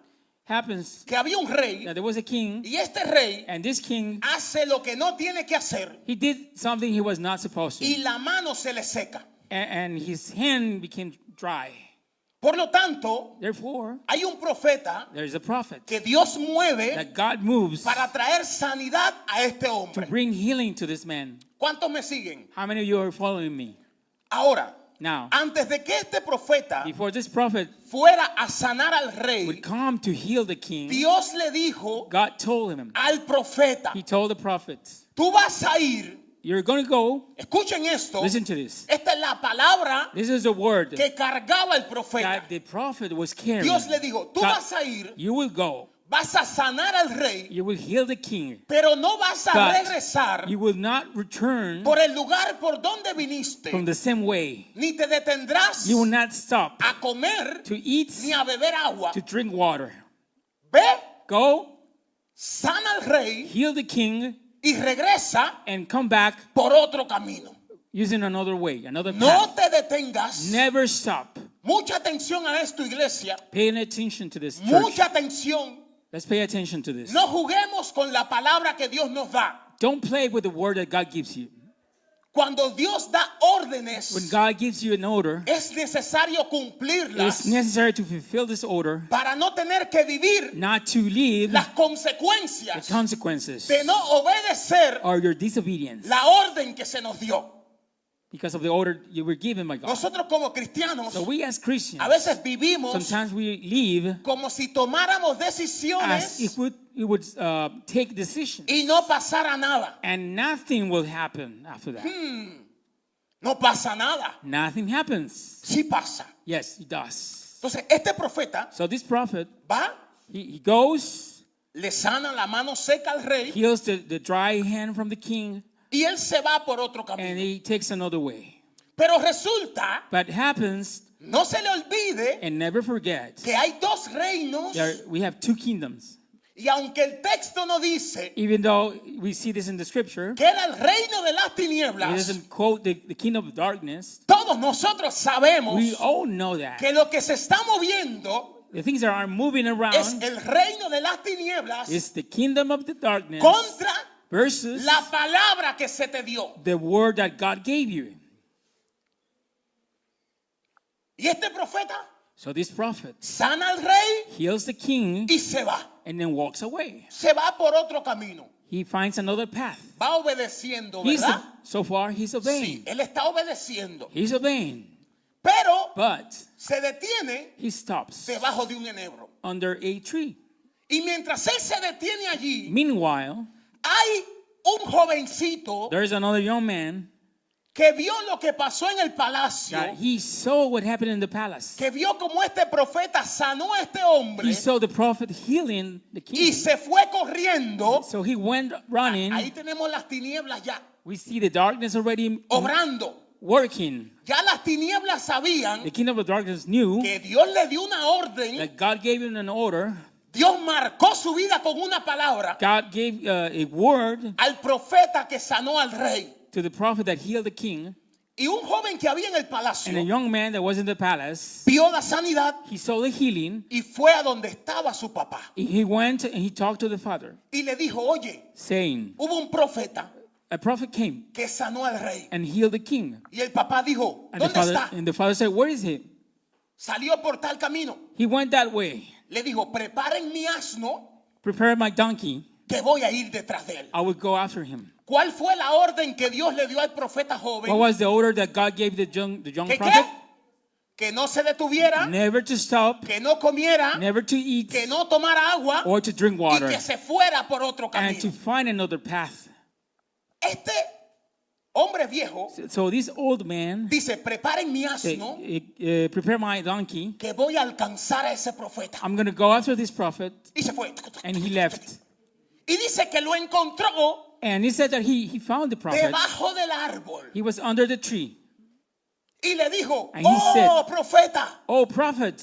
Happens que había un rey that there was a king, y este rey and this king, hace lo que no tiene que hacer he did something he was not supposed to. y la mano se le seca. And his hand became dry. Por lo tanto, Therefore, hay un profeta there is a prophet que Dios mueve that God moves para traer sanidad a este to hombre. bring healing to this man. ¿Cuántos me siguen? How many of you are following me? Ahora, Now, antes de que este profeta before this prophet fuera a sanar al rey, would come to heal the king, Dios le dijo God told him, al profeta, he told the prophet, tú vas a ir, you're going to go, escuchen esto, listen to this. esta es la palabra This is the word que cargaba el profeta. that the prophet was carrying. Dios le dijo, tú God, vas a ir, you will go, vas a sanar al rey, you will heal the king, pero no vas a but regresar you will not return por el lugar por donde viniste, from the same way. ni te detendrás You will not stop a comer to eat, ni a beber agua. to drink water. Ve, Go, sana al rey heal the king, y regresa and come back por otro camino. using another way, another No path. te detengas. Never stop. Mucha atención a esto, iglesia. Paying attention to this church. Mucha atención. Let's pay attention to this. No juguemos con la palabra que Dios nos da. Don't play with the word that God gives you. Cuando Dios da órdenes, When God gives you an order, es necesario it's cumplirlas necessary to fulfill this order, para no tener que vivir not to leave las the consecuencias consequences de no obedecer or your disobedience la orden que se nos dio. because of the order you were given by God. Nosotros como cristianos So we as Christians, a veces vivimos sometimes we live como si tomáramos as decisiones if we would take decisions y no pasara nada. and nothing will happen after that. No pasa nada. Nothing happens. Sí pasa. Yes, it does. Entonces, este profeta So this prophet, va, he goes, le sana la mano seca al rey heals the dry hand from the king, y él se va por otro and camino. he takes another way. Pero resulta, But happens, no se le olvide and never forget, que hay dos reinos we have two kingdoms. y aunque el texto no dice Even though we see this in the scripture, que era el reino de las it tinieblas, doesn't quote the kingdom of darkness. todos nosotros sabemos We all know that. que lo que se está moviendo The things that are moving es around el reino de las tinieblas is the kingdom of the darkness contra versus la palabra que se te dio. the word that God gave you. Y este profeta So this prophet sana al rey heals the king y se va. and then walks away. Se va por otro camino. He finds another path. Va obedeciendo, He's ¿verdad? so far he's Sí, obeying. él está obedeciendo. He's obeying. Pero But se detiene he stops debajo de un enebro. under a tree. Y mientras él se detiene allí, Meanwhile, hay un jovencito there's another young man que vio lo que pasó en el palacio, that he saw what happened in the palace. que vio como este profeta sanó a este hombre He saw the prophet healing the y king. se fue corriendo. So he went running. Ahí tenemos las tinieblas ya We see the darkness already obrando. working. Ya las tinieblas sabían The kingdom of darkness knew que Dios le dio una orden. that God gave him an order. Dios marcó su vida con una palabra God gave a word al profeta que sanó al rey. to the prophet that healed the king. Y un joven que había en el And a palacio young man that was in the palace, vio la sanidad he saw the healing. y fue a donde estaba su papá. He went and he talked to the father, Y le dijo, oye, saying, hubo un profeta a prophet came que sanó al rey. and healed the king. Y el papá dijo, And the ¿dónde está? father, and the father said, where is he? Salió por tal camino. He went that way. Le dijo, preparen mi asno Prepare my donkey. que voy a ir detrás de él. I will go after him. ¿Cuál fue la orden que Dios le dio al profeta joven? What was the order that God gave the young ¿Que prophet? qué? Que no se detuviera, Never to stop, que no comiera, never to eat, que no tomara agua or to drink y water, que se fuera por otro and to camino. find another path. Este hombre viejo So this old man dice, preparen mi said, asno prepare my donkey. que voy a alcanzar a ese profeta. I'm going to go after this prophet. Y se fue. And he left. Y dice que lo encontró And he said that he found the prophet. debajo del árbol. He was under the tree. Y le dijo, And he oh said, profeta, Oh, prophet,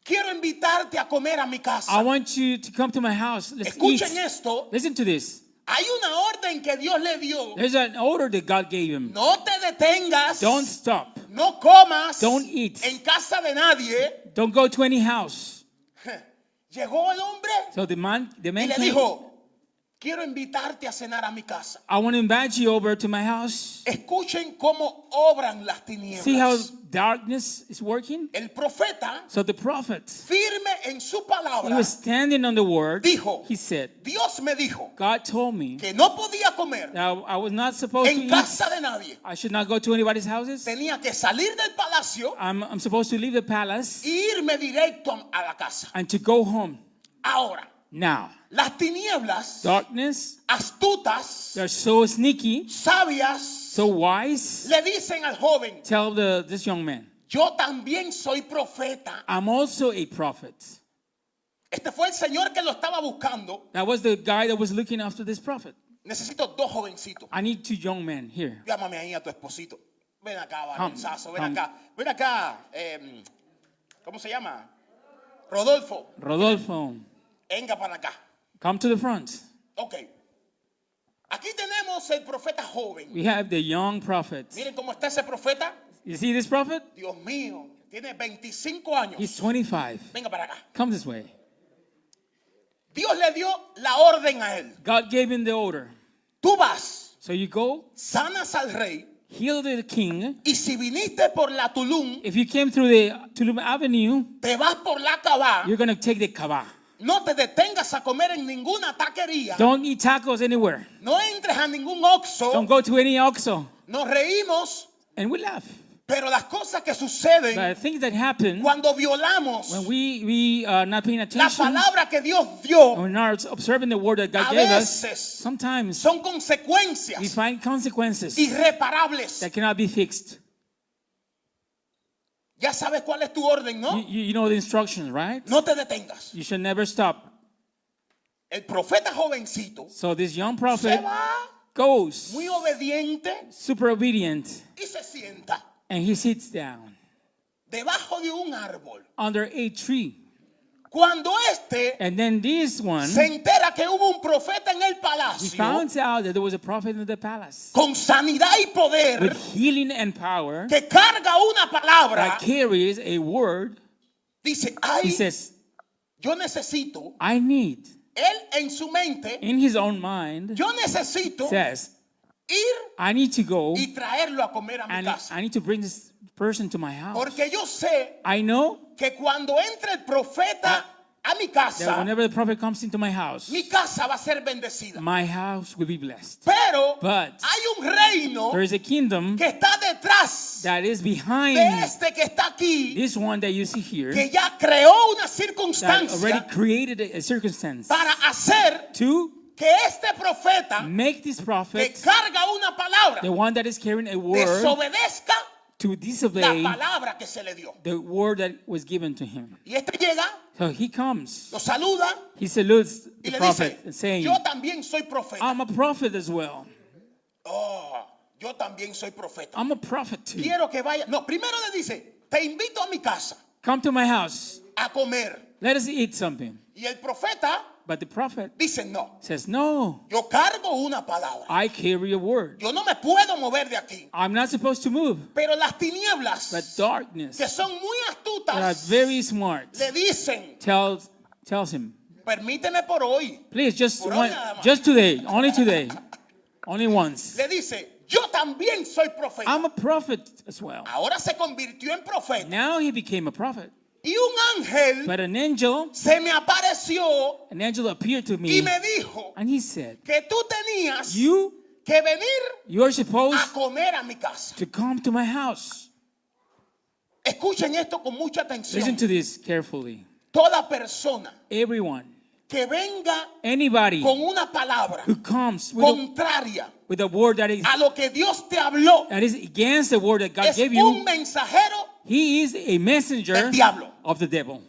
quiero invitarte a comer a mi I casa. want you to come to my house. Let's Escuchen eat. esto. Listen to this. Hay una orden que Dios le dio. There's an order that God gave him. No te detengas. Don't stop. No comas Don't eat. en casa de nadie. Don't go to any house. Llegó el hombre So the man y le came dijo, quiero invitarte a cenar a mi casa. I want to invite you over to my house. Escuchen cómo obran las See how tinieblas. darkness is working? El profeta, So the prophet, firme en su he palabra, was standing on the word. dijo, He said, Dios me dijo God told me que no podía comer that I was not supposed to en eat. casa de nadie. I should not go to anybody's houses. Tenía que salir del palacio I'm supposed to leave the palace e irme directo a la casa. and to go home. Ahora, Now, las tinieblas, darkness, astutas, they're so sneaky, sabias, so wise. le dicen al joven, Tell this young man, yo también soy profeta. I'm also a prophet. Este fue el señor que lo estaba buscando. That was the guy that was looking after this prophet. Necesito dos jovencitos. I need 2 young men here. Llámame ahí a tu esposito. Ven acá, Come, Valonzazo, ven come. acá. Ven acá. ¿Cómo se llama? Rodolfo. Rodolfo, Venga para acá. come to the front. Ok. Aquí tenemos el profeta joven. We have the young prophet. Miren cómo está ese profeta. You see this prophet? Dios mío, tiene 25 años. He's 25. Venga para acá. Come this way. Dios le dio la orden a él. God gave him the order. Tú vas, So you go, sanas al rey, heal the king. y si viniste por la Tulum, If you came through the Tulum Avenue, te vas por la Cabá. you're going to take the kaba. No te detengas a comer en ninguna taquería. Don't eat tacos anywhere. No entres a ningún Oxxo. Don't go to any Oxxo. Nos reímos, And we laugh. pero las cosas que suceden But things that happen cuando violamos when we are not paying la attention, palabra que Dios dio, when we're not observing the word that a God gave us, veces sometimes son we consecuencias find consequences irreparables. that cannot be fixed. Ya sabes cuál es tu orden, ¿no? You know the instructions, right? No te detengas. You should never stop. El profeta jovencito So this young se prophet va goes muy obediente super obedient y se sienta and he sits down debajo de un árbol. under a tree. Cuando And then this one, se entera que hubo un profeta en el he palacio found out that there was a prophet in the palace con sanidad y poder with healing and power que carga una palabra, that carries a word. dice, He ay, says, yo necesito, I need, él en su mente, in his own mind, yo necesito says, ir I need to go y traerlo a comer a mi and casa. I need to bring this person to my house. Porque yo sé I know que cuando entre el profeta a mi that casa, whenever the prophet comes into my house, mi casa va a ser bendecida. my house will be blessed. Pero But hay un reino there is a kingdom que está detrás that is de behind este que está aquí, this one that you see here que ya creó una that already circunstancia created a circumstance para hacer to que este profeta make this que prophet, carga una palabra, the one that is carrying a word, desobedezca to la disobey palabra que se le dio. the word that was given to him. Y este llega, So he comes, lo saluda he salutes y the le prophet dice, saying, yo también soy profeta. I'm a prophet as well. Oh, yo también soy profeta. I'm a prophet too. Quiero que vaya. No, primero le dice, te invito a mi casa Come to my house. a comer. Let us eat something. Y el profeta But the prophet dice, no, says, no, yo cargo una palabra. I carry a word. Yo no me puedo mover de aquí. I'm not supposed to move. Pero las tinieblas, But darkness, que son muy that are astutas, very smart, le dicen, tells him, permíteme por hoy. please, just Por one, hoy nada más. just today, only once. Le dice, yo también soy profeta. I'm a prophet as well. Ahora se convirtió en profeta. Now he became a prophet. Y un ángel But an angel appeared to y me, me dijo and he said, que tú tenías you que venir are supposed a comer a mi casa. to come to my house. Escuchen esto con mucha Listen atención. to this carefully. Toda persona Everyone, que venga anybody con una palabra who comes with contraria a word that a lo que Dios te habló is against the word that God es gave un you, mensajero he is a messenger del diablo. of the devil.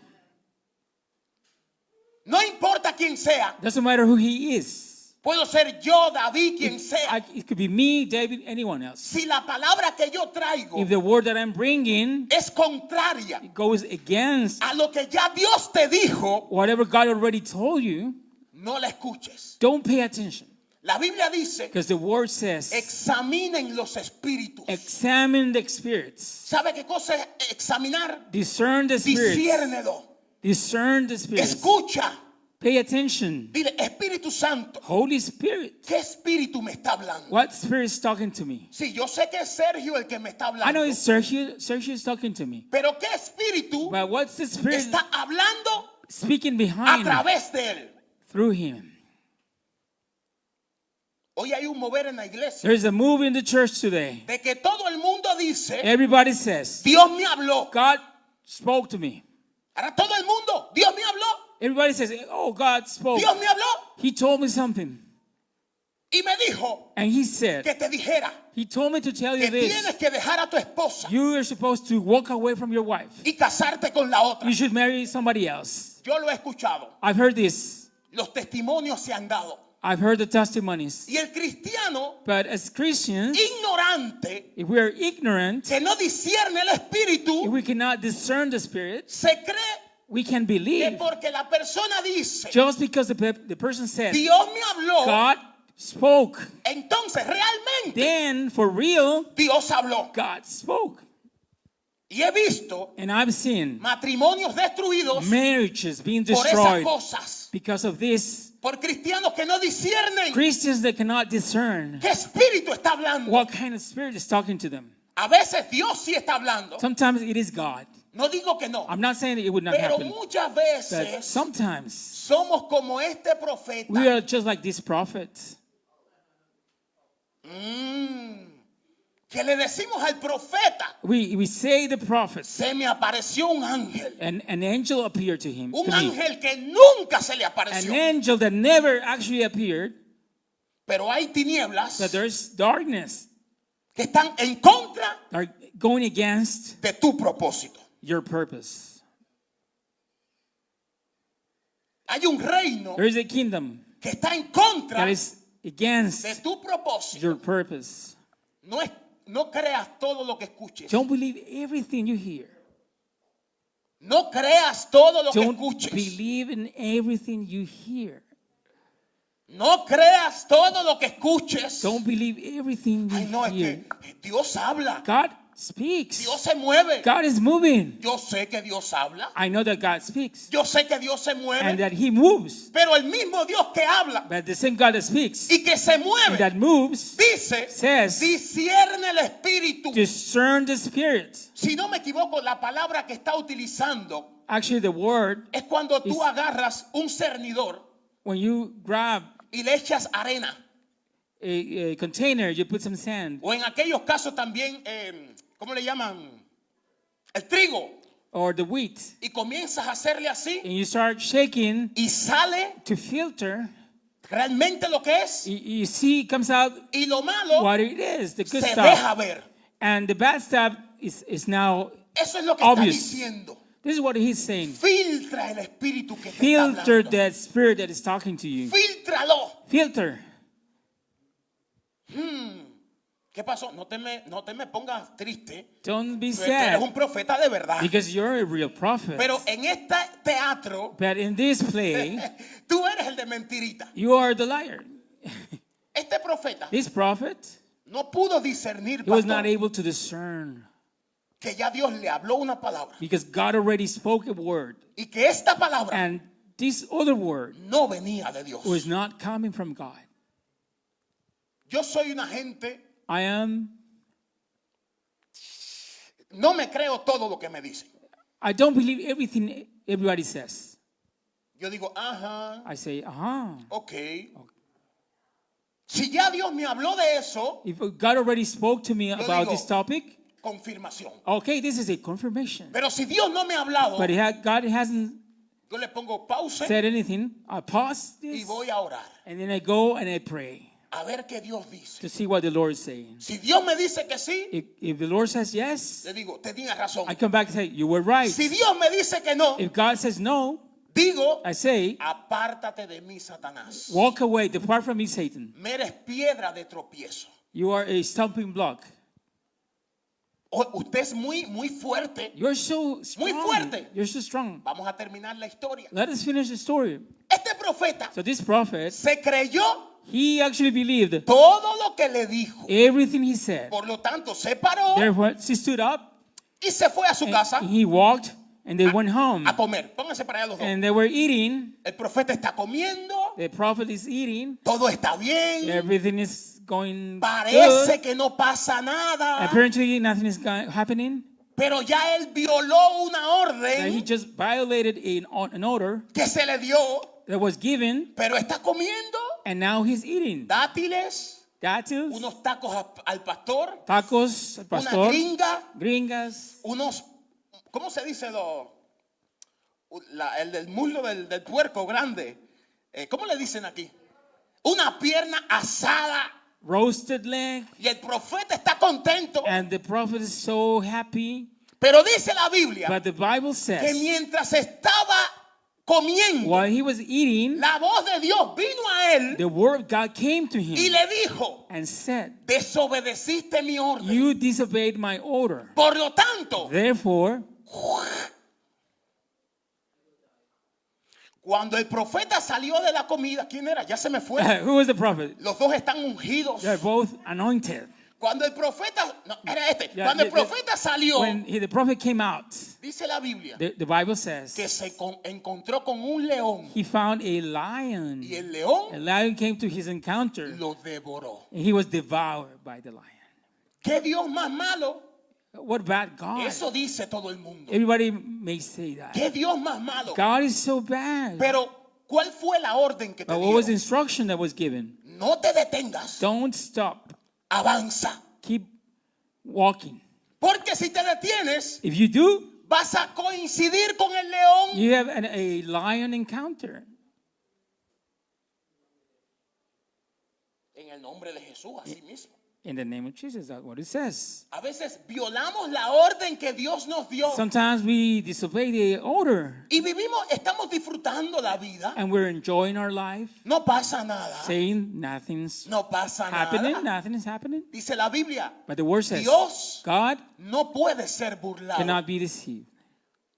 No importa quién sea. Doesn't matter who he is. Puedo ser yo, David, quien sea. It could be me, David, anyone else. Si la palabra que yo traigo If the word that I'm bringing es contraria goes against a lo que ya Dios te dijo, whatever God already told you, no la escuches. don't pay attention. La Biblia dice, Because the word says, examinen los espíritus. examine the spirits. ¿Sabe qué cosa es examinar? Discern the spirits. Disciérnelo. Discern the spirits. Escucha. Pay attention. Dile, Espíritu Santo, Holy Spirit. ¿qué espíritu me está hablando? What spirit is talking to me? Sí, yo sé que es Sergio el que me está I know hablando. it's Sergio. Sergio is talking to me. Pero ¿qué espíritu But what's the spirit está hablando speaking a behind me, través de él? through him? Hoy hay un mover en la iglesia There's a move in the church today. de que todo el mundo dice, Everybody says, Dios me habló. God spoke to me. Ahora todo el mundo, Dios me habló. Everybody says, oh, God spoke. Dios me habló. He told me something. Y me dijo And he said, que te dijera he told me to tell you que tienes this. que dejar a tu esposa You are supposed to walk away from your wife. y casarte con la otra. You should marry somebody else. Yo lo he escuchado. I've heard this. Los testimonios se han dado. I've heard the testimonies. Y el cristiano But as Christians, ignorante if we are ignorant, que no discierne el if espíritu we cannot discern the spirit, se cree we can que believe porque la persona dice just because the person said, Dios me habló, God spoke. entonces realmente Then, for real, Dios habló. God spoke. Y he visto And I've seen matrimonios destruidos marriages being por esas destroyed cosas, because of this. por cristianos que no disciernen Christians that cannot discern qué espíritu está hablando. what kind of spirit is talking to them. A veces Dios sí está hablando. Sometimes it is God. No digo que no, I'm not saying that it would not pero happen. muchas But veces sometimes somos como este profeta. we are just like this prophet. Que le decimos al profeta, We say the prophet, se me apareció un ángel. and an angel appeared to him. Un To me. ángel que nunca se le An apareció. angel that never actually appeared. Pero hay tinieblas That there's darkness que están en contra are going against de tu propósito. your purpose. Hay un reino There is a kingdom que está en contra that is de against tu propósito. your purpose. No creas todo lo que escuches. Don't believe everything you hear. No creas todo lo que Don't escuches. believe in everything you hear. No creas todo lo que escuches. Don't believe everything you Ay, no, es hear. que Dios habla. God speaks. Dios se mueve. God is moving. Yo sé que Dios habla. I know that God speaks Yo sé que Dios se and mueve. that He moves. Pero el mismo Dios que habla But the same God that speaks y que se and mueve that moves dice, says, discierne el espíritu. discern the spirit. Si no me equivoco, la palabra que está utilizando Actually, the word, es cuando tú Is- agarras un cernidor when you grab y le echas arena. a container, you put some sand, O en aquellos casos también, ¿cómo le llaman? El trigo. or the wheat, Y comienzas a hacerle así and you start shaking y sale to filter, realmente lo que es. you see it comes out Y lo malo what it is, the good se stuff. deja ver. And the bad stuff is now, Eso es lo que Obvious. está diciendo. this is what he's saying. Filtra el espíritu que te está Filter hablando. that spirit that is talking to you. Filtralo. Filter. ¿Qué pasó? No te me pongas triste. Don't be Tú eres sad un profeta de verdad. because you're a real prophet. Pero en este teatro, But in this play, tú eres el de mentirita. you are the liar. Este profeta This prophet, no pudo discernir, he was pastor, not able to discern que ya Dios le habló una palabra because God already spoke a word. y que esta palabra And this other word no venía de Dios. was not coming from God. Yo soy una gente, I am, no me creo todo lo que me dicen. I don't believe everything everybody says. Yo digo, ajá, I say, ok. Si ya Dios me habló de eso, if God already spoke to me about digo. this topic, confirmación. okay, this is a confirmation. Pero si Dios no me ha hablado, But God hasn't yo le pongo pausa said anything. I pause y this, voy a orar. and then I go and I pray A ver qué Dios dice. to see what the Lord is saying. Si Dios me dice que sí, If the Lord says yes, le digo, tenías razón. I come back and say, you were right. Si Dios me dice que no, If God says no, digo, I say, apártate de mí, Satanás. walk away, depart from me, Satan. Me eres piedra de tropiezo. You are a stumbling block. Usted es muy fuerte. You're so Muy strong. fuerte. You're so strong. Vamos a terminar la historia. Let us finish the story. Este profeta So this prophet, se creyó he actually believed todo lo que le dijo. everything he said. Por lo tanto, se paró Therefore, he stood up y se fue a su casa. and he walked And they went home. a comer. Pónganse para allá los dos. And they were eating. El profeta está comiendo, The prophet is eating. todo está bien, Everything is going parece good. que no pasa nada, Apparently, nothing is happening. pero ya él violó una That he orden just violated an order que se le dio, that was given, pero está comiendo and now he's eating. dátiles, Datilles, unos tacos al pastor, tacos, al una pastor, gringa, gringas, unos, ¿cómo se dice el del muslo del puerco grande? ¿Cómo le dicen aquí? Una pierna asada. roasted leg, Y el profeta está contento. and the prophet is so happy. Pero dice la Biblia But the Bible que says, mientras estaba comiendo, while he was eating, la voz de Dios vino a él the word of God came to y him le dijo: and said, desobedeciste mi orden. you disobeyed my order. Por lo tanto, Therefore, cuando el profeta salió de la comida, ¿quién era? Ya se me fue. who was the prophet? Los dos están ungidos. They're both anointed. Cuando el profeta, no, era este. Yeah, Cuando el profeta salió, When the prophet came out, dice la Biblia, the Bible says, que se encontró con un león he found a lion. y el A león lion came to his encounter, lo devoró. and he was devoured by the lion. ¿Qué Dios más malo? What about God? Eso dice todo el mundo. Everybody may say that. ¿Qué Dios más malo? God is so bad. Pero, ¿cuál fue la orden que te But what was the dio? instruction that was given? No te detengas, Don't stop. avanza. Keep walking. Porque si te detienes, If you do, vas a coincidir con el león. you have a lion encounter. En el nombre de Jesús, así mismo. In the name of Jesus, that's what it says. A veces violamos la orden que Dios nos dio Sometimes we disobey the order y estamos disfrutando la vida. and we're enjoying our life, No pasa nada. saying nothing's No pasa happening, nada. nothing is happening. Dice la Biblia, But the word says, Dios God no puede ser burlado. cannot be deceived.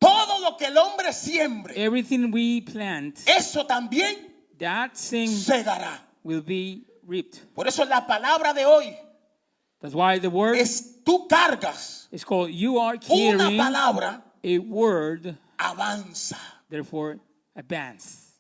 Todo lo que el hombre siembre, Everything we plant, eso también that thing segará. will be reaped. Por eso la palabra de hoy That's why the word es: tú cargas is called, you are una carrying palabra, a word, avanza. therefore advance.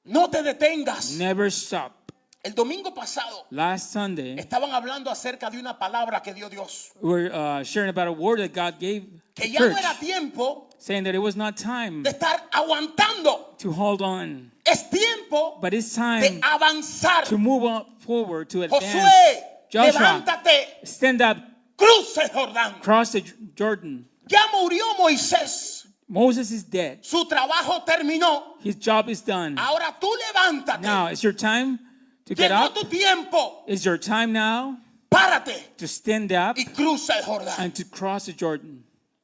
No te detengas. Never stop. El domingo pasado Last Sunday, estaban hablando acerca de una palabra que dio Dios, we were sharing about a word that God gave que the ya no church, era tiempo saying that it was not time de estar aguantando. to hold on, Es tiempo but it's de time avanzar. to move on forward, to advance. Josué, Joshua, levántate, stand up, cruza el Jordán. cross the Jordan. Ya murió Moisés. Moses is dead. Su trabajo terminó. His job is done. Ahora tú levántate. Now, it's your time to get Llegó up. tu tiempo. It's your time now Párate to stand up y cruza el Jordán. and to cross the Jordan.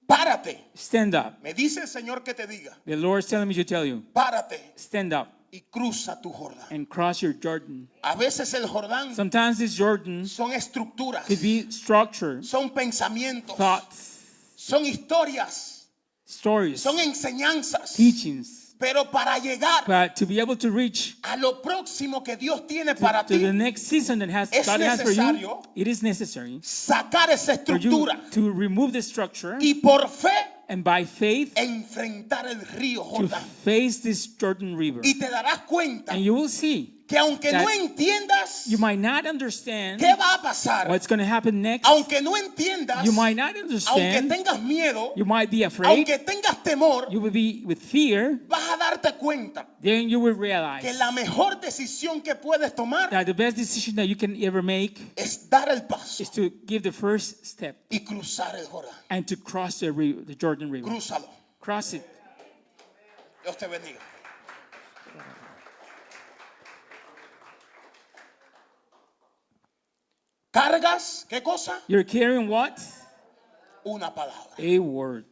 Párate. Stand up. Me dice el Señor que te diga: The Lord is telling me to tell you, párate stand up y cruza tu Jordán. and cross your Jordan. A veces el Jordán Sometimes this Jordan son estructuras, could be structure, son pensamientos, thoughts, son historias, stories, son enseñanzas. teachings. Pero para llegar But to be able to reach a lo próximo que Dios tiene para to the ti, next season that es God has for you, necesario it is necessary sacar esa for you estructura to remove the structure y por fe and by faith enfrentar el río to Jordán. face this Jordan River. Y te darás cuenta And you will see que aunque no that entiendas you might not understand qué va a pasar, what's going to happen next. aunque no entiendas, You might not aunque understand. tengas miedo, You might be afraid. aunque tengas temor, You will be with fear. vas a darte cuenta Then you will que realize la mejor decisión que puedes tomar that the best decision that you can ever make es dar el paso is to give the first step y cruzar el Jordán. and to cross the Jordan River. Crúzalo. Cross it. Dios te bendiga. Cargas, ¿qué cosa? You're carrying what? Una palabra. A word.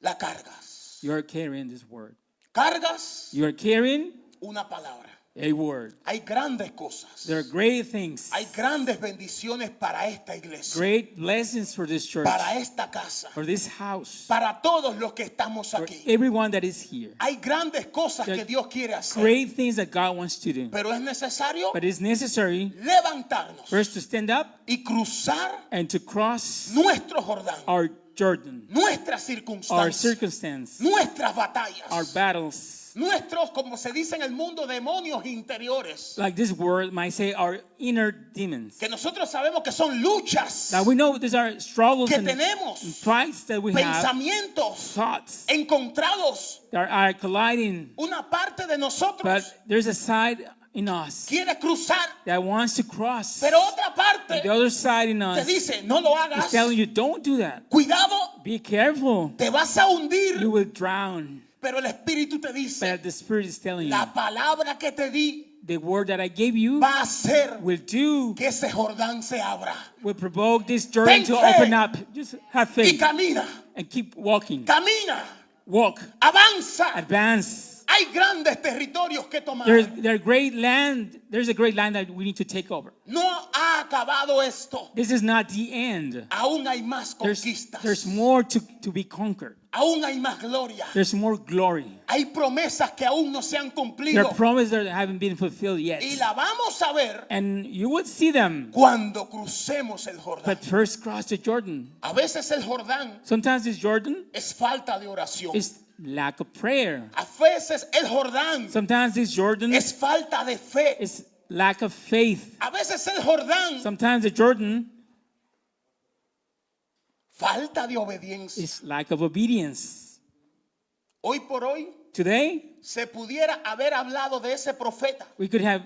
La cargas. You're carrying this word. Cargas You're carrying una palabra. a word. Hay grandes cosas. There are great things, Hay grandes bendiciones para esta iglesia, great blessings for this church, para esta casa, for this house, para todos los que estamos for aquí. everyone that is here. Hay grandes cosas There que are Dios quiere hacer, Great things that God wants to do. pero es necesario But it's necessary levantarnos first to stand up y cruzar and to cross nuestro Jordán. our Jordan, nuestras our circunstancias, circumstance, nuestras our batallas, battles. nuestros, como se dice en el mundo, demonios interiores, Like this word might say, our inner demons. que nosotros sabemos que son luchas Now we know these are struggles que and tenemos, fights that we have, pensamientos thoughts encontrados. that are colliding. Una parte de nosotros But there's a side in us quiere cruzar, that wants to cross. pero otra parte The other side in te us dice, no lo is hagas, telling you, don't do that. cuidado, Be careful. te vas a hundir, You will drown. pero el Espíritu te dice, But the Spirit is telling you, la palabra que te di the word that I gave you va a hacer will do, que ese Jordán se abra. will provoke this Jordan Ten to fe. open up. Just have Y faith camina, and keep walking. camina, Walk. avanza. Advance. Hay grandes territorios que tomar. There's great land. There's a great land that we need to take over. No ha acabado esto. This is not the end. Aún hay más There's conquistas. more to be conquered. Aún hay más gloria. There's more glory. Hay promesas que aún no se han There cumplido. are promises that haven't been fulfilled yet. Y la vamos a ver And you would see them. cuando crucemos el Jordán. But first cross the Jordan. A veces el Jordán Sometimes this Jordan es falta de oración. is lack of prayer. A veces el Jordán Sometimes this Jordan es falta de fe. is lack of faith. A veces el Jordán Sometimes the Jordan falta de obediencia. is lack of obedience. Hoy por hoy Today, se pudiera haber hablado de ese profeta, we could have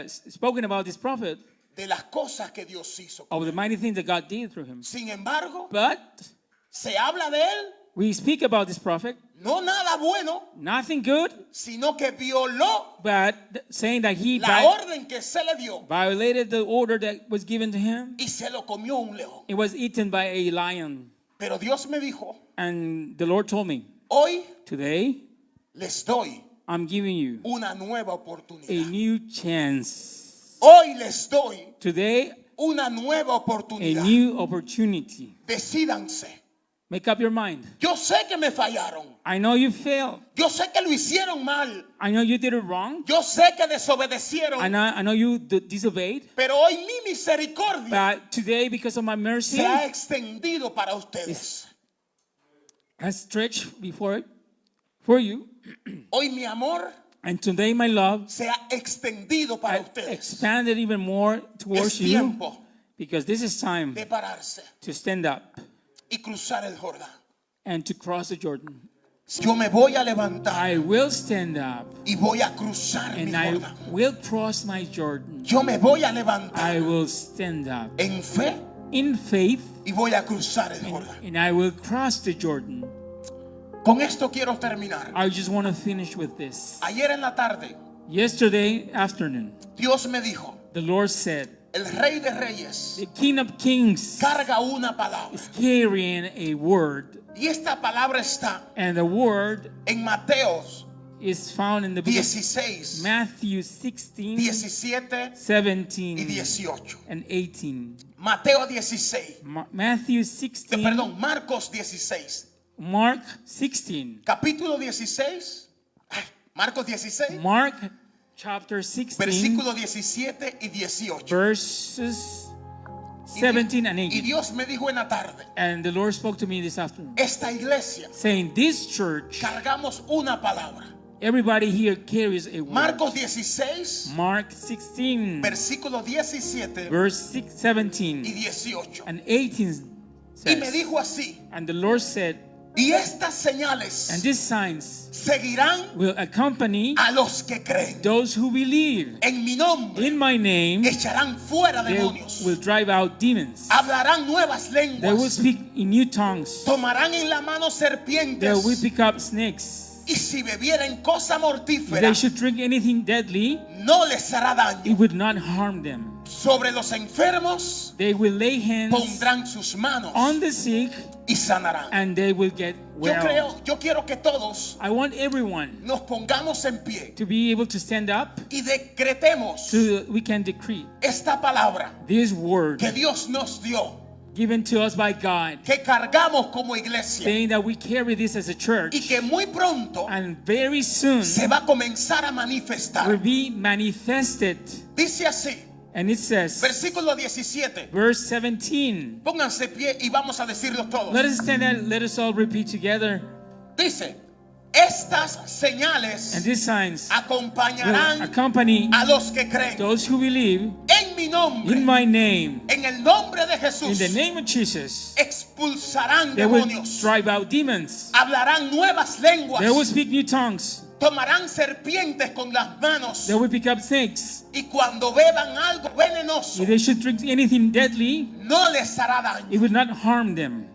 spoken about this prophet de las cosas que Dios hizo. of the mighty things that God did through him. Sin embargo, But se habla de él, we speak about this prophet, no nada bueno, nothing good, sino que violó but saying that he la orden que se le dio violated the order that was given to him. y se lo comió un león. It was eaten by a lion. Pero Dios me dijo, And the Lord told me, hoy today les doy I'm giving you una nueva a oportunidad. new chance. Hoy les doy Today, una nueva a oportunidad. new opportunity. Decídanse. Make up your mind. Yo sé que me fallaron. I know you failed. Yo sé que lo hicieron mal. I know you did it wrong. Yo sé que desobedecieron. I know you disobeyed. Pero hoy mi misericordia But today, because of my mercy, se ha extendido para ustedes. has stretched before it for you. Hoy mi amor And today, my love, se ha extendido para I ustedes. expanded even more towards Es you. tiempo Because this is time de pararse to stand up y cruzar el Jordán. and to cross the Jordan. Yo me voy a levantar I will stand up y voy a cruzar mi and I Jordán. will cross my Jordan. Yo me voy a I levantar will stand up en fe in faith y voy a cruzar el Jordán. and I will cross the Jordan. Con esto quiero terminar. I just want to finish with this. Ayer en la tarde, Yesterday afternoon, Dios me dijo, the Lord said, el Rey de Reyes the King of Kings carga una palabra. is carrying a word. Y esta palabra está And the word en Mateos is found in the book of 16, Matthew 16, 17 y 17 18. and 18. Mateo 16, Matthew 16, perdón, Marcos 16. Mark 16, Capítulo 16, Marcos 16, Mark chapter 16, versículo 17 y 18. verses 17 and Y 18. Dios me dijo en la tarde, And the Lord spoke to me this afternoon, esta iglesia saying, this church, cargamos una palabra. everybody here carries a word. Marcos 16, Mark 16, versículo 17 verse 17 y 18. and 18 Y me says, dijo así, and the Lord said, y estas and señales these signs seguirán will accompany a los que creen. those who believe. En mi nombre In my name, echarán fuera they demonios, will drive out demons. hablarán nuevas They will lenguas, speak in new tongues. tomarán en la mano They serpientes, will pick up snakes. y si bebieren cosa If mortífera, they should drink anything deadly, no les hará daño. it would not harm them. Sobre los enfermos They will lay hands pondrán sus manos on the sick y sanarán. and they will get well. Yo quiero que todos I want everyone nos pongamos en pie to be able to stand up y decretemos so that we can decree esta palabra this word que Dios nos dio, given to us by God, que cargamos como iglesia, saying that we carry this as a y church que muy pronto and very soon se va a comenzar a will manifestar. be manifested. Dice así, And it says, Versículo 17. verse 17. Pónganse pie y vamos a decirlo todos. Let us stand and let us all repeat together. Dice, estas señales And these signs will acompañarán accompany a los que creen. those who believe En mi nombre, in my name. en el nombre de In Jesús, the name of Jesus, expulsarán they will demonios, drive out demons. hablarán nuevas lenguas, They will speak new tongues. tomarán serpientes con las manos, They will pick up snakes. y cuando beban algo venenoso, If they should drink anything deadly, no les hará daño. it would not harm them.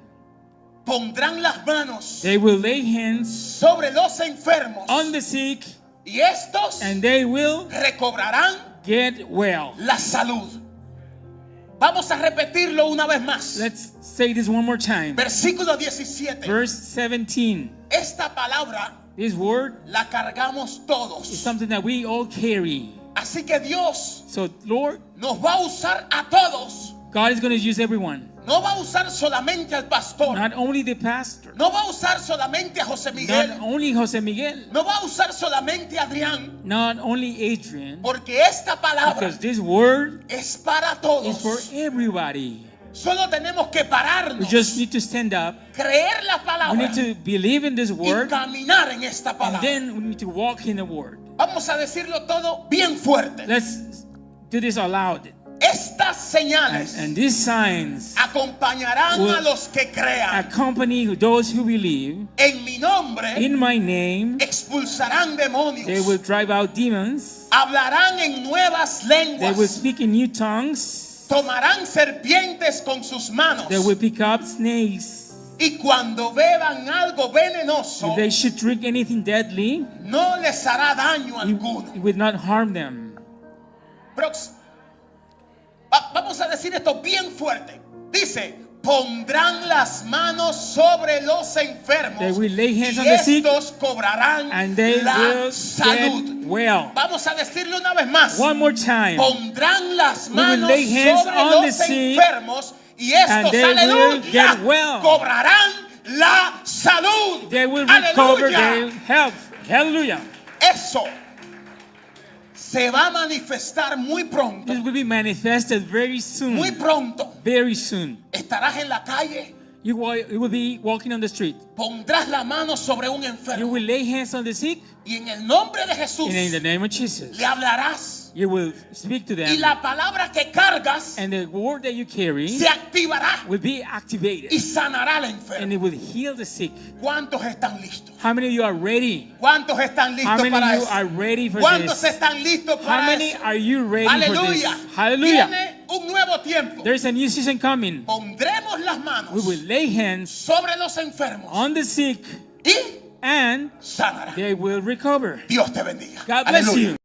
Pondrán las manos They will lay hands sobre los enfermos, on the sick, y estos and they will recobrarán get well. la salud. Vamos a repetirlo una vez más. Let's say this one more time. Versículo 17. Verse 17. Esta palabra This word la cargamos is todos. something that we all carry. Así que Dios So, Lord, nos va a usar a todos. God is going to use everyone. No va a usar solamente al pastor. Not only the pastor, No va a usar solamente a José not Miguel. only Jose Miguel, No va a usar solamente a Adrián. not only Adrian, Porque esta palabra because this word es para is todos. for everybody. Solo tenemos que We pararnos, just need to stand up. creer la We palabra need to believe in this y word, caminar en esta and palabra. then we need to walk in the word. Vamos a decirlo todo bien fuerte. Let's do this aloud. Estas señales And these signs acompañarán will a los que crean. accompany those who believe. En mi nombre In my name, expulsarán they demonios. will drive out demons. Hablarán en nuevas They will lenguas. speak in new tongues. Tomarán serpientes con sus manos. They will pick up snakes. Y cuando beban algo venenoso, If they should drink anything deadly, no les hará daño it alguno. would not harm them. Vamos a decir esto bien fuerte. Dice, pondrán las manos sobre los enfermos They will lay hands on y the sick, estos cobrarán and they la will salud. get well. Vamos a decirlo una vez más. One more time. Pondrán las We will manos lay hands sobre on los the sick, enfermos y estos, and they will aleluya, get well. cobrarán la salud. They will recover Aleluya. their health. Hallelujah. Eso se va a manifestar muy pronto. This will be manifested very Muy soon. pronto. Very soon. Estarás en la calle, You will be walking on the street. pondrás la mano sobre un You enfermo will lay hands on the sick, y en el nombre de Jesús and in the name of Jesus, le hablarás. you will speak to Y them, la palabra que cargas and the word that you carry se activará will be y activated, sanará al and enfermo. it will heal the sick. ¿Cuántos están listos? How many of you are ready? ¿Cuántos están How listos many para of you eso? are ready for ¿Cuántos this? están listos How para many eso? are you ready for Aleluya. this? Hallelujah. Viene un nuevo tiempo. There's a new season coming. Pondremos las We manos will lay hands sobre los enfermos on the sick, y and sanará. they will recover. Dios te bendiga. God bless Aleluya. you.